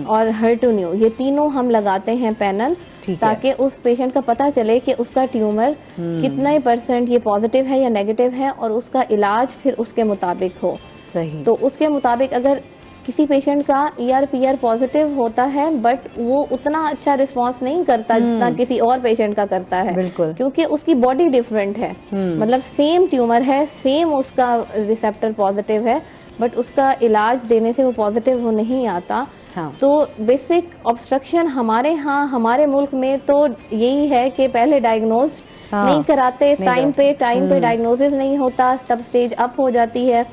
और HER2/neu, ये तीनों हम लगाते हैं पैनल, ताकि उस पेशेंट का पता चले कि उसका ट्यूमर कितने % ये पॉजिटिव है या नेगेटिव है, और उसका इलाज फिर उसके मुताबिक हो। सही। तो उसके मुताबिक अगर किसी पेशेंट का ER/PR पॉजिटिव होता है बट वो उतना अच्छा रिस्पांस नहीं करता जितना किसी और पेशेंट का करता है, बिल्कुल, क्योंकि उसकी बॉडी डिफरेंट है। मतलब सेम ट्यूमर है, सेम उसका रिसेप्टर पॉजिटिव है, बट उसका इलाज देने से वो पॉजिटिव वो नहीं आता। हाँ। तो बेसिक ऑब्स्ट्रक्शन हमारे यहाँ हमारे मुल्क में तो यही है कि पहले डायग्नोज नहीं कराते, टाइम पे डायग्नोसिस नहीं होता, तब स्टेज अप हो जाती है।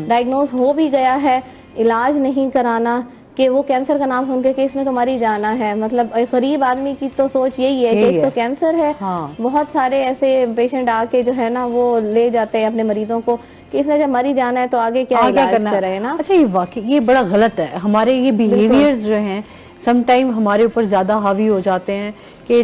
डायग्नोज हो भी गया है, इलाज नहीं कराना, कि वो कैंसर का नाम सुन के कि इसमें तो मर ही जाना है। मतलब एक गरीब आदमी की तो सोच यही है कि इसको कैंसर है। हाँ। बहुत सारे ऐसे पेशेंट आके जो है ना वो ले जाते हैं अपने मरीजों को कि इसने जब मर ही जाना है तो आगे क्या इलाज करें ना। अच्छा, ये वाकई ये बड़ा गलत है। हमारे ये बिहेवियर्स जो हैं समटाइम हमारे ऊपर ज्यादा हावी हो जाते हैं कि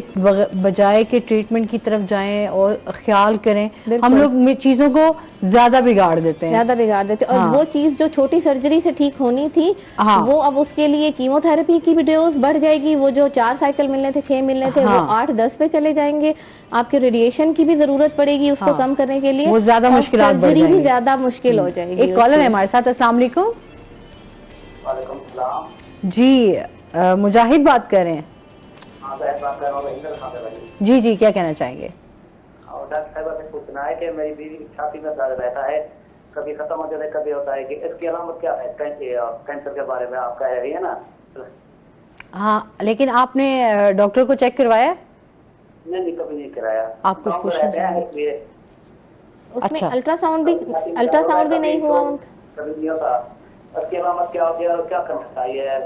बजाय के ट्रीटमेंट की तरफ जाएं और ख्याल करें, हम लोग चीजों को ज्यादा बिगाड़ देते हैं। और हाँ। वो चीज जो छोटी सर्जरी से ठीक होनी थी, हाँ। वो अब उसके लिए कीमोथेरेपी की भी डोज बढ़ जाएगी। वो जो 4 साइकिल मिलने थे, 6 मिलने थे, हाँ। वो 8-10 पे चले जाएंगे। आपके रेडिएशन की भी जरूरत पड़ेगी उसको कम करने के लिए, वो ज्यादा मुश्किल, सर्जरी भी ज्यादा मुश्किल हो जाएगी। एक कॉलर है हमारे साथ। अस्सलाम वालेकुम। जी, मुजाहिद बात कर रहे हैं। हाँ साहब बात कर रहा हूँ इंदर खान से भाई। जी जी, क्या कहना चाहेंगे? और डॉक्टर साहब से पूछना है कि मेरी बीवी की छाती में दर्द रहता है, कभी खत्म हो जाता है कभी होता है, कि इसकी अलामत क्या है? कैंसर के बारे में आप कह रही है ना? हाँ, लेकिन आपने डॉक्टर को चेक करवाया? नहीं कभी नहीं कराया। आप कुछ गाँव में पूछना रहते हैं चाहेंगे? इसलिए उसमें अच्छा। अल्ट्रासाउंड भी नहीं हुआ उनका। कभी नहीं होता। इसकी अलामत क्या होती है और क्या करना चाहिए?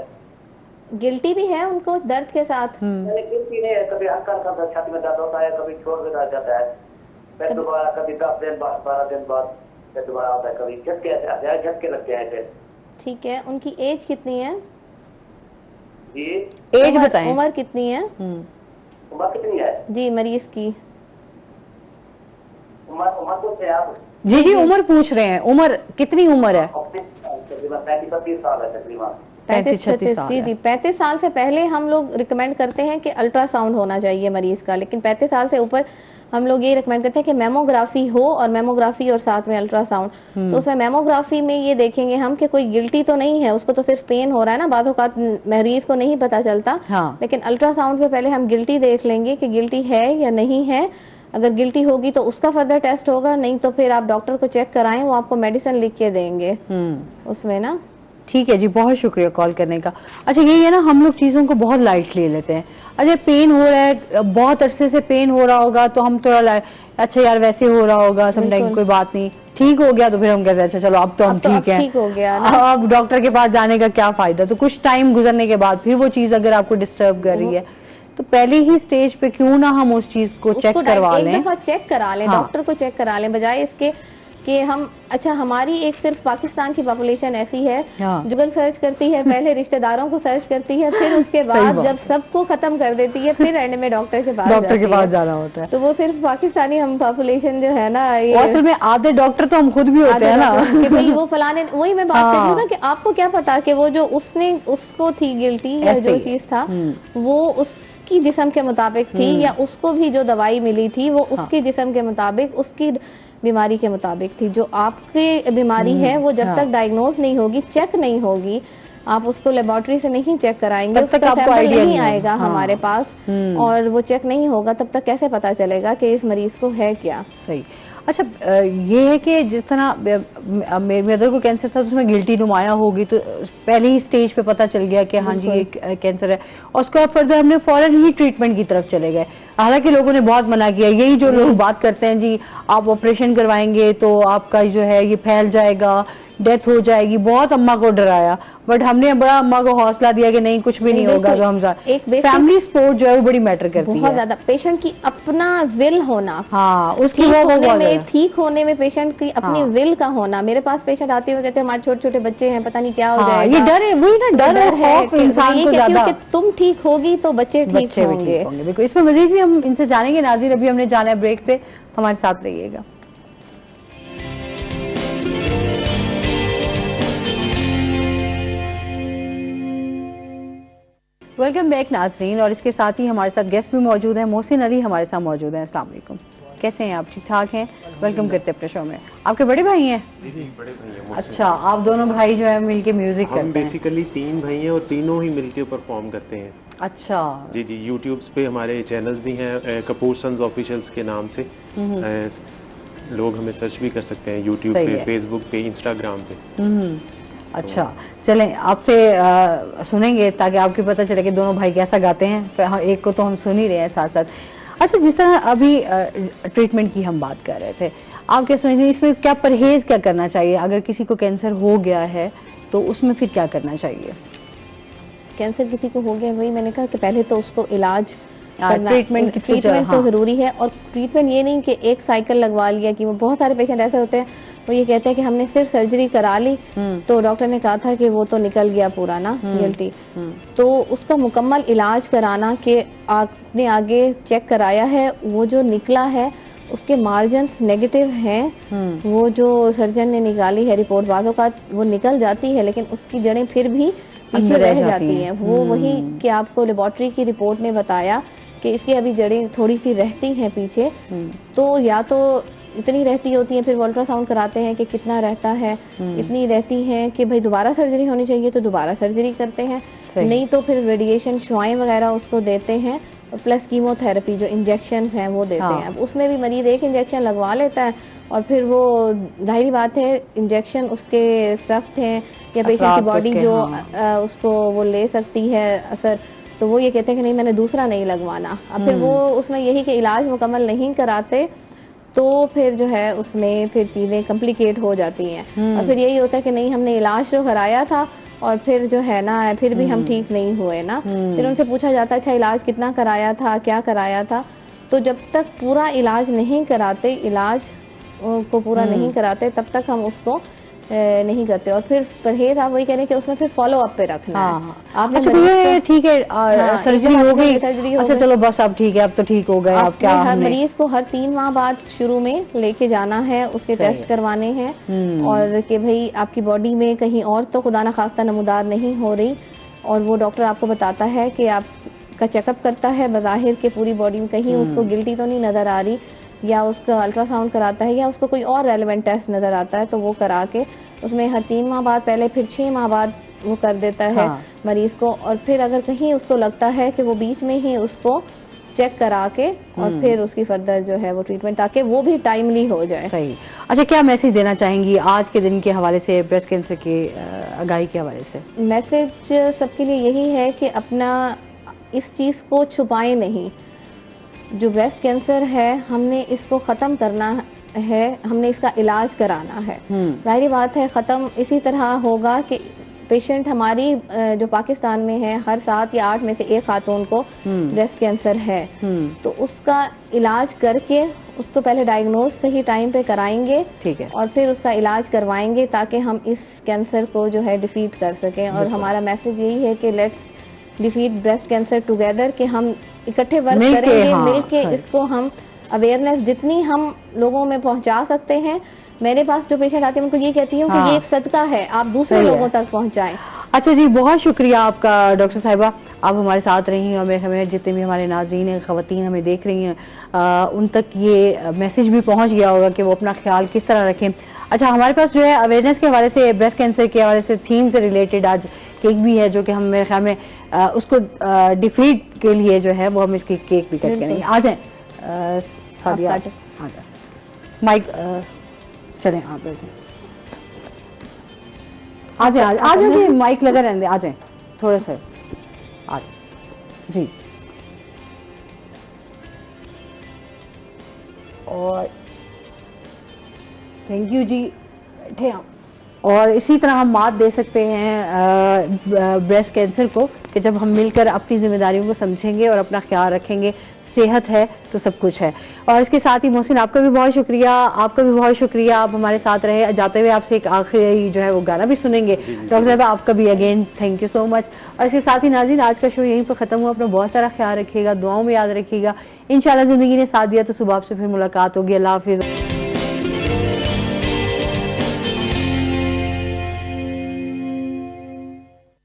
गिल्टी भी है उनको दर्द के साथ। मैंने गिनती नहीं है, कभी हल्का हल्का छाती में दर्द होता है, कभी छोड़ के दर्द जाता है, फिर दोबारा कभी 10 दिन बाद 12 दिन बाद फिर दोबारा आता है, कभी झटके ऐसे आते हैं, झटके लगते हैं फिर। ठीक है, उनकी एज कितनी है? जी एज बताएं। उम्र कितनी है? उम्र कितनी है? जी मरीज की उम्र पूछ रहे हैं आप? जी जी, उम्र पूछ रहे हैं। उम्र कितनी उम्र है? तकरीबन 35-36 साल है तकरीबन। 35-36 साल जी है। जी 35 साल से पहले हम लोग रिकमेंड करते हैं कि अल्ट्रासाउंड होना चाहिए मरीज का, लेकिन 35 साल से ऊपर हम लोग ये रिकमेंड करते हैं कि मेमोग्राफी हो, और मेमोग्राफी और साथ में अल्ट्रासाउंड। तो उसमें मेमोग्राफी में ये देखेंगे हम कि कोई गिल्टी तो नहीं है, उसको तो सिर्फ पेन हो रहा है ना, बातों का मरीज को नहीं पता चलता। हाँ। लेकिन अल्ट्रासाउंड पे पहले हम गिल्टी देख लेंगे कि गिल्टी है या नहीं है। अगर गिल्टी होगी तो उसका फर्दर टेस्ट होगा, नहीं तो फिर आप डॉक्टर को चेक कराएं, वो आपको मेडिसिन लिख के देंगे उसमें ना। ठीक है जी, बहुत शुक्रिया कॉल करने का। अच्छा, यही है ना, हम लोग चीजों को बहुत लाइट ले लेते हैं। अच्छा, पेन हो रहा है, बहुत अरसे से पेन हो रहा होगा तो हम थोड़ा अच्छा यार वैसे हो रहा होगा समटाइम, कोई बात नहीं, ठीक हो गया तो फिर हम कहते हैं अच्छा चलो अब तो हम ठीक है, ठीक हो गया ना। अब डॉक्टर के पास जाने का क्या फायदा। तो कुछ टाइम गुजरने के बाद फिर वो चीज अगर आपको डिस्टर्ब कर रही है तो पहले ही स्टेज पे क्यों ना हम उस चीज को चेक करवा लें। एक दफा चेक करा लें, हाँ। डॉक्टर को चेक करा लें, बजाय इसके कि हम अच्छा हमारी एक सिर्फ पाकिस्तान की पॉपुलेशन ऐसी है, हाँ। गूगल सर्च करती है, पहले रिश्तेदारों को सर्च करती है, फिर उसके बाद जब सबको खत्म कर देती है फिर एंड में डॉक्टर के पास जाना होता है। तो वो सिर्फ पाकिस्तानी हम पॉपुलेशन जो है ना, ये असल में आधे डॉक्टर तो हम खुद भी होते हैं ना कि भाई वो फलाने, वही मैं बात कर रही हूँ ना कि आपको क्या पता कि वो जो उसको थी गिल्टी या जो चीज था वो उसकी जिस्म के मुताबिक थी, या उसको भी जो दवाई मिली थी वो उसकी जिस्म के मुताबिक, उसकी बीमारी के मुताबिक थी। जो आपकी बीमारी है वो जब तक डायग्नोज नहीं होगी, चेक नहीं होगी, आप उसको लेबोरेटरी से नहीं चेक कराएंगे, तब तक उसका आपको सैंपल आइडिया नहीं नहीं आएगा हमारे पास, और वो चेक नहीं होगा, तब तक कैसे पता चलेगा कि इस मरीज को है क्या। सही। अच्छा, ये है कि जिस तरह मेरे मदर को कैंसर था तो उसमें गिल्टी नुमाया होगी तो पहले ही स्टेज पे पता चल गया कि हाँ जी ये कैंसर है, और उसके बाद फर्दर हमने फौरन ही ट्रीटमेंट की तरफ चले गए। हालांकि लोगों ने बहुत मना किया, यही जो लोग बात करते हैं जी आप ऑपरेशन करवाएंगे तो आपका जो है ये फैल जाएगा, डेथ हो जाएगी, बहुत अम्मा को डराया, बट हमने बड़ा अम्मा को हौसला दिया कि नहीं कुछ भी नहीं होगा। तो हम एक फैमिली सपोर्ट जो है वो बड़ी मैटर करती है बहुत ज्यादा। पेशेंट की अपना विल होना, हाँ, उसकी ठीक होने में पेशेंट की अपनी विल का होना। मेरे पास पेशेंट आते हुए कहते हैं हमारे छोटे छोटे बच्चे हैं, पता नहीं क्या हो जाएगा। ये डर है, वही ना डर है इंसान को ज्यादा। तुम ठीक होगी तो बच्चे ठीक होंगे। बिल्कुल। इसमें मजीद भी हम इनसे जानेंगे। नाज़रीन, अभी हमने जाना है ब्रेक पे, हमारे साथ रहिएगा। वेलकम बैक नाजरीन, और इसके साथ ही हमारे साथ गेस्ट भी मौजूद हैं। मोहसिन अली हमारे साथ मौजूद हैं। अस्सलाम वालेकुम, कैसे हैं आप? ठीक ठाक हैं? वेलकम करते हैं अपने शो में। आपके बड़े भाई हैं? जी बड़े भाई हैं। अच्छा, आप दोनों भाई जो है मिलके म्यूजिक करते हैं? हम बेसिकली 3 भाई हैं और तीनों ही मिलके परफॉर्म करते हैं। अच्छा जी जी, यूट्यूब्स पे हमारे चैनल्स भी हैं, कपूर सन्स ऑफिशियल्स के नाम से। लोग हमें सर्च भी कर सकते हैं यूट्यूब पे, फेसबुक पे, इंस्टाग्राम पे। अच्छा, चलें आपसे सुनेंगे ताकि आपको पता चले कि दोनों भाई कैसा गाते हैं। एक को तो हम सुन ही रहे हैं साथ साथ। अच्छा, जिस तरह अभी ट्रीटमेंट की हम बात कर रहे थे, आप क्या समझते हैं इसमें क्या परहेज क्या करना चाहिए? अगर किसी को कैंसर हो गया है तो उसमें फिर क्या करना चाहिए? कैंसर किसी को हो गया, वही मैंने कहा कि पहले तो उसको इलाज ट्रीटमेंट तो जरूरी है। और ट्रीटमेंट ये नहीं कि एक साइकिल लगवा लिया, कि वो बहुत सारे पेशेंट ऐसे होते हैं वो ये कहते हैं कि हमने सिर्फ सर्जरी करा ली तो डॉक्टर ने कहा था कि वो तो निकल गया पूरा ना गिल्टी। तो उसका मुकम्मल इलाज कराना कि आपने आगे चेक कराया है, वो जो निकला है उसके मार्जिन्स नेगेटिव हैं, वो जो सर्जन ने निकाली है रिपोर्ट, बातों का वो निकल जाती है लेकिन उसकी जड़ें फिर भी पीछे रह जाती हैं। वो वही कि आपको लेबोरेटरी की रिपोर्ट ने बताया कि इसकी अभी जड़ें थोड़ी सी रहती हैं पीछे, तो या तो इतनी रहती होती हैं, फिर वो अल्ट्रासाउंड कराते हैं कि कितना रहता है, इतनी रहती हैं कि भाई दोबारा सर्जरी होनी चाहिए तो दोबारा सर्जरी करते हैं। सही। नहीं तो फिर रेडिएशन शुआएं वगैरह उसको देते हैं, प्लस कीमोथेरेपी जो इंजेक्शन हैं वो देते हाँ। हैं। अब उसमें भी मरीज एक इंजेक्शन लगवा लेता है और फिर वो जाहिर बात है इंजेक्शन उसके सख्त हैं या पेशेंट की असरात बॉडी उसके, जो हाँ। उसको वो ले सकती है असर, तो वो ये कहते हैं कि नहीं मैंने दूसरा नहीं लगवाना। अब फिर वो उसमें यही कि इलाज मुकम्मल नहीं कराते तो फिर जो है उसमें फिर चीज़ें कॉम्प्लिकेट हो जाती हैं और फिर यही होता है कि नहीं हमने इलाज जो कराया था और फिर जो है ना फिर भी हम ठीक नहीं हुए ना। फिर उनसे पूछा जाता है अच्छा इलाज कितना कराया था, क्या कराया था, तो जब तक पूरा इलाज नहीं कराते, इलाज को पूरा नहीं कराते तब तक हम उसको नहीं करते। और फिर परहेज आप वही कह रहे हैं कि उसमें फिर फॉलो अप पे रखना है। हाँ। आपने अच्छा मरीज ये को- ठीक है, हाँ, सर्जरी एक हो बार गई, सर्जरी हो अच्छा गई। चलो बस अब ठीक है, अब तो ठीक हो गए, अब आपने क्या हर हमने मरीज को हर 3 माह बाद शुरू में लेके जाना है, उसके सही टेस्ट है। करवाने हैं और कि भाई आपकी बॉडी में कहीं और तो खुदा ना खास्ता नमूदार नहीं हो रही, और वो डॉक्टर आपको बताता है कि आपका चेकअप करता है बज़ाहिर के पूरी बॉडी में कहीं उसको गिल्टी तो नहीं नज़र आ रही, या उसका अल्ट्रासाउंड कराता है या उसको कोई और रेलेवेंट टेस्ट नज़र आता है तो वो करा के उसमें हर 3 माह बाद पहले फिर 6 माह बाद वो कर देता है हाँ। मरीज को। और फिर अगर कहीं उसको लगता है कि वो बीच में ही उसको चेक करा के और फिर उसकी फर्दर जो है वो ट्रीटमेंट, ताकि वो भी टाइमली हो जाए। सही। अच्छा क्या मैसेज देना चाहेंगी आज के दिन के हवाले से, ब्रेस्ट कैंसर के आगाही के हवाले से? मैसेज सबके लिए यही है कि अपना इस चीज़ को छुपाएं नहीं। जो ब्रेस्ट कैंसर है हमने इसको ख़त्म करना है, हमने इसका इलाज कराना है। जाहिर बात है ख़त्म इसी तरह होगा कि पेशेंट हमारी जो पाकिस्तान में है हर 7 या 8 में से एक खातून को ब्रेस्ट कैंसर है, तो उसका इलाज करके उसको पहले डायग्नोज सही टाइम पे कराएंगे, ठीक है, और फिर उसका इलाज करवाएंगे ताकि हम इस कैंसर को जो है डिफीट कर सकें। और हमारा मैसेज यही है कि let's defeat breast cancer together, कि हम इकट्ठे वर्क मिलके, करेंगे, हाँ, मिलके सही। इसको हम अवेयरनेस जितनी हम लोगों में पहुंचा सकते हैं। मेरे पास जो पेशेंट आते हैं उनको ये कहती हूँ हाँ। कि ये एक सदका है, आप दूसरे सही है। लोगों तक पहुंचाएं। अच्छा जी, बहुत शुक्रिया आपका डॉक्टर साहिबा, आप हमारे साथ रही और हमें जितने भी हमारे नाज़रीन हैं, ख़वातीन हमें देख रही हैं, उन तक ये मैसेज भी पहुंच गया होगा कि वो अपना ख्याल किस तरह रखें। अच्छा हमारे पास जो है अवेयरनेस के हवाले से, ब्रेस्ट कैंसर के हवाले से थीम से रिलेटेड आज केक भी है, जो कि हम मेरे ख्याल में उसको डिफीट के लिए जो है वो हम इसकी केक भी कट करेंगे। आ जाए सादिया, आप काटो। आ जाए माइक, चलें आप बैठें, आ जाए आ जाए जी, माइक लगा रहने दे, आ जाए थोड़े से, आ जाए जी। और थैंक यू जी, बैठे आप। और इसी तरह हम मात दे सकते हैं ब्रेस्ट कैंसर को कि जब हम मिलकर अपनी जिम्मेदारियों को समझेंगे और अपना ख्याल रखेंगे। सेहत है तो सब कुछ है। और इसके साथ ही मोहसिन आपका भी बहुत शुक्रिया, आपका भी बहुत शुक्रिया, आप हमारे साथ रहे। जाते हुए आपसे एक आखिरी जो है वो गाना भी सुनेंगे। डॉक्टर साहब आपका भी again thank you so much. और इसके साथ ही नाज़रीन आज का शो यहीं पर खत्म हुआ। अपना बहुत सारा ख्याल रखिएगा, दुआओं में याद रखिएगा। इंशाल्लाह जिंदगी ने साथ दिया तो सुबह आपसे फिर मुलाकात होगी। अल्लाह हाफिज़।